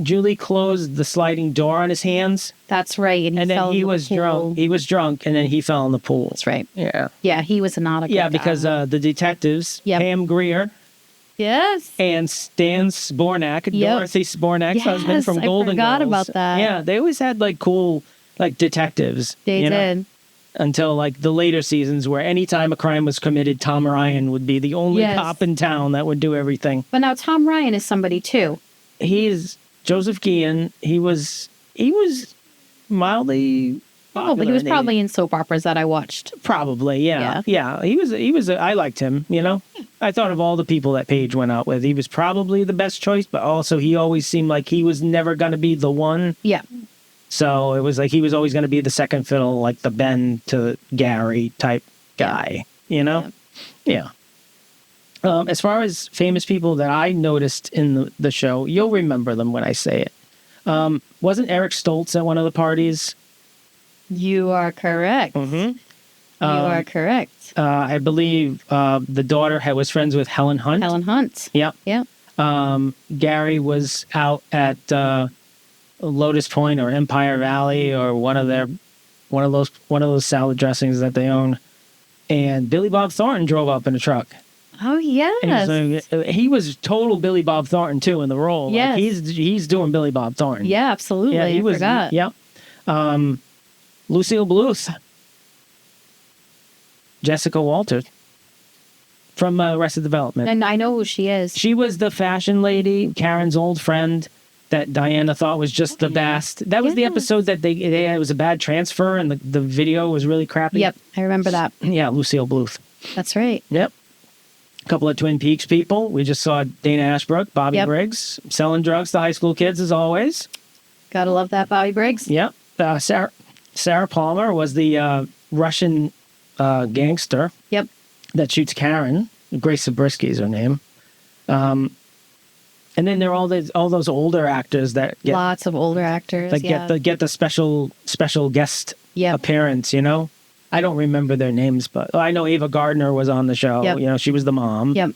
Julie closed the sliding door on his hands. That's right. And then he was drunk. He was drunk, and then he fell in the pool. That's right. Yeah. Yeah, he was not a good guy. Because the detectives, Pam Grier. Yes. And Stan Spornak, Dorothy Spornak's husband from Golden Girls. I forgot about that. Yeah, they always had cool detectives. They did. Until the later seasons where anytime a crime was committed, Tom Ryan would be the only cop in town that would do everything. But now Tom Ryan is somebody too. He's Joseph Guillen. He was mildly popular. Oh, but he was probably in soap operas that I watched. Probably, yeah. He was. I liked him. I thought of all the people that Paige went out with, he was probably the best choice. But also, he always seemed like he was never going to be the one. Yeah. So it was like he was always going to be the second fiddle, like the Ben to Gary type guy. Yeah. As far as famous people that I noticed in the show, you'll remember them when I say it. Wasn't Eric Stoltz at one of the parties? You are correct. Mm-hmm. You are correct. I believe the daughter was friends with Helen Hunt. Helen Hunt. Yep. Yep. Gary was out at Lotus Point or Empire Valley or one of those salad dressings that they own, and Billy Bob Thornton drove up in a truck. Oh yes. And he was total Billy Bob Thornton too in the role. Yes. Like he's doing Billy Bob Thornton. Yeah, absolutely. Yeah, I forgot. Yeah. Lucille Bluth, Jessica Walters from Arrested Development. And I know who she is. She was the fashion lady, Karen's old friend that Diana thought was just the best. That was the episode that they it was a bad transfer and the video was really crappy. Yep, I remember that. Yeah, Lucille Bluth. That's right. Yep. A couple of Twin Peaks people. We just saw Dana Ashbrook, Bobby Briggs, selling drugs to high school kids as always. Gotta love that Bobby Briggs. Yep. Sarah Palmer was the Russian gangster. Yep. That shoots Karen. Grace Zabriskie is her name. And then there are all those older actors that get lots of older actors that get the special guest appearance. You know, I don't remember their names, but I know Ava Gardner was on the show. Yep. You know, she was the mom. Yep.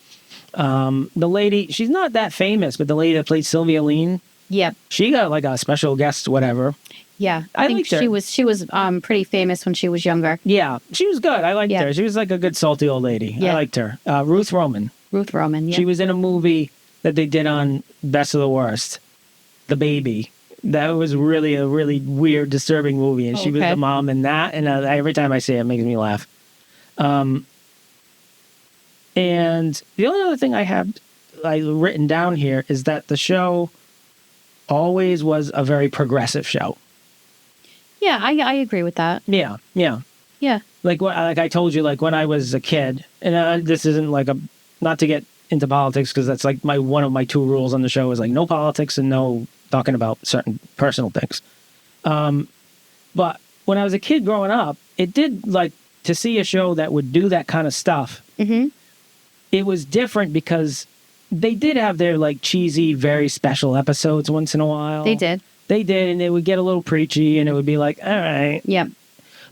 The lady, she's not that famous, but the lady that played Sylvia Lean. Yep. She got like a special guest, whatever. Yeah, I think she was pretty famous when she was younger. Yeah, she was good. I liked her. She was like a good salty old lady. Yeah. I liked her. Ruth Roman. Yeah. She was in a movie that they did on Best of the Worst, The Baby. That was really a really weird, disturbing movie, and she was the mom in that. And every time I say it, it makes me laugh. And the only other thing I have written down here is that the show always was a very progressive show. Yeah, I agree with that. Yeah. Like I told you, like when I was a kid, and this isn't like not to get into politics because that's like one of my two rules on the show is like no politics and no talking about certain personal things. But when I was a kid growing up, it did like to see a show that would do that kind of stuff. Mm-hmm. It was different because they did have their like cheesy, very special episodes once in a while. They did, and they would get a little preachy, and it would be like, all right, yeah.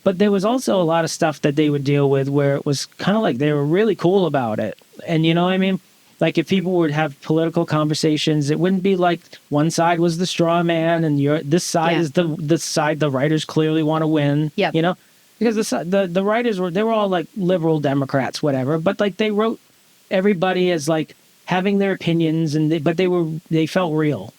But there was also a lot of stuff that they would deal with where it was kind of like they were really cool about it. And you know what I mean? Like if people would have political conversations, it wouldn't be like one side was the straw man and this side is the side the writers clearly want to win. Yeah. You know? Because the writers they were all like liberal Democrats, whatever, but like they wrote everybody as like having their opinions but they felt real.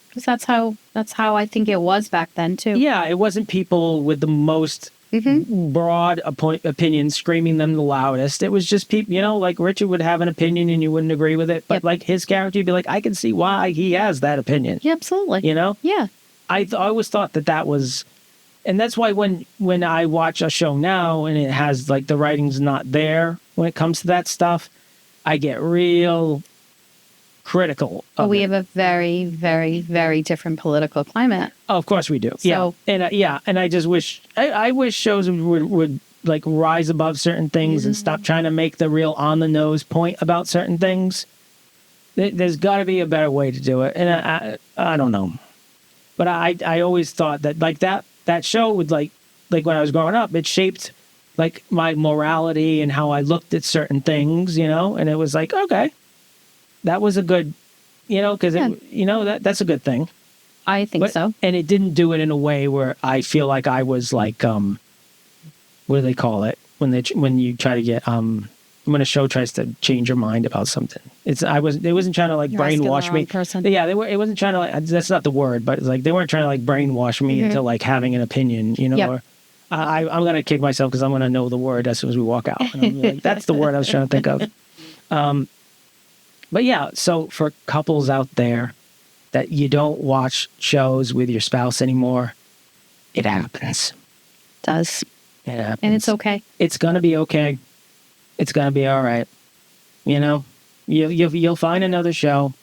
Because that's how I think it was back then too. Yeah, it wasn't people with the most broad opinions screaming them the loudest. It was just people, you know, like Richard would have an opinion and you wouldn't agree with it, but like his character would be like, I can see why he has that opinion. Yeah, absolutely. You know? Yeah. I always thought that was, and that's why when I watch a show now and it has like the writing's not there when it comes to that stuff, I get real critical. But we have a very, very, very different political climate. Oh, of course we do. So, yeah. And I just wish, I wish shows would like rise above certain things and stop trying to make the real on the nose point about certain things. There's got to be a better way to do it. And I don't know. But I always thought that like that show would like when I was growing up, it shaped like my morality and how I looked at certain things, you know, and it was like, okay. That was a good, you know, because that's a good thing. I think so. And it didn't do it in a way where I feel like I was like, what do they call it when you try to get when a show tries to change your mind about something? It wasn't trying to like brainwash me. Person. Yeah, it wasn't trying to like. That's not the word, but it's like they weren't trying to like brainwash me into like having an opinion, you know. Yep. Or I'm gonna kick myself because I'm gonna know the word as soon as we walk out. And I'm like, that's the word I was trying to think of. But yeah, so for couples out there that you don't watch shows with your spouse anymore, it happens. It does. It happens. And it's okay. It's going to be okay. It's going to be all right. You know, you'll find another show.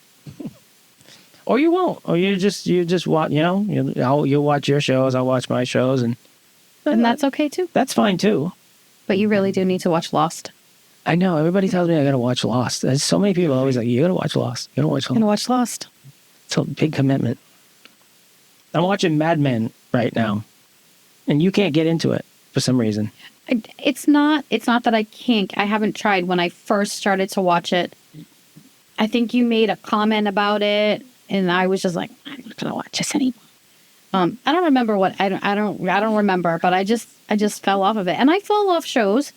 Or you won't. Or you just watch, you know, you'll watch your shows, I'll watch my shows. And that's okay too. That's fine too. But you really do need to watch Lost. I know. Everybody tells me I got to watch Lost. There's so many people always like, you got to watch Lost. You got to watch Lost. I'm going to watch Lost. It's a big commitment. I'm watching Mad Men right now. And you can't get into it for some reason. It's not that I can't. I haven't tried. When I first started to watch it, I think you made a comment about it, and I was just like, I'm not gonna watch this anymore. I don't remember I don't remember, but I just fell off of it, and I fall off shows.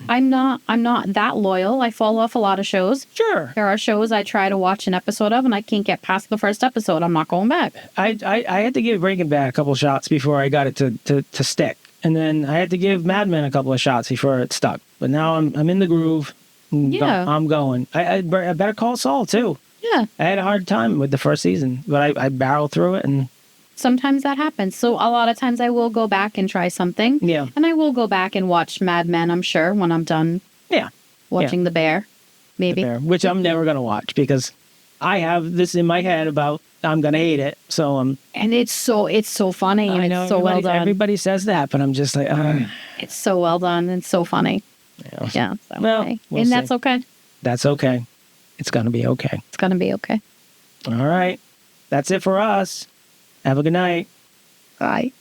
I'm not that loyal. I fall off a lot of shows. Sure. There are shows I try to watch an episode of, and I can't get past the first episode. I'm not going back. I had to give Breaking Bad a couple shots before I got it to stick. And then I had to give Mad Men a couple of shots before it stuck. But now I'm in the groove. Yeah. I'm going. I Better Call Saul, too. Yeah. I had a hard time with the first season, but I barreled through it. And sometimes that happens. So a lot of times I will go back and try something. Yeah. And I will go back and watch Mad Men, I'm sure, when I'm done watching The Bear. Maybe. The Bear, which I'm never going to watch because I have this in my head about I'm going to hate it. So and it's so funny. And I know it's so well done. Everybody says that, but I'm just like, it's so well done and so funny. Yeah. So, well, okay. we'll and see. that's okay. That's okay. It's going to be okay. It's going to be okay. All right. That's it for us. Have a good night. Bye.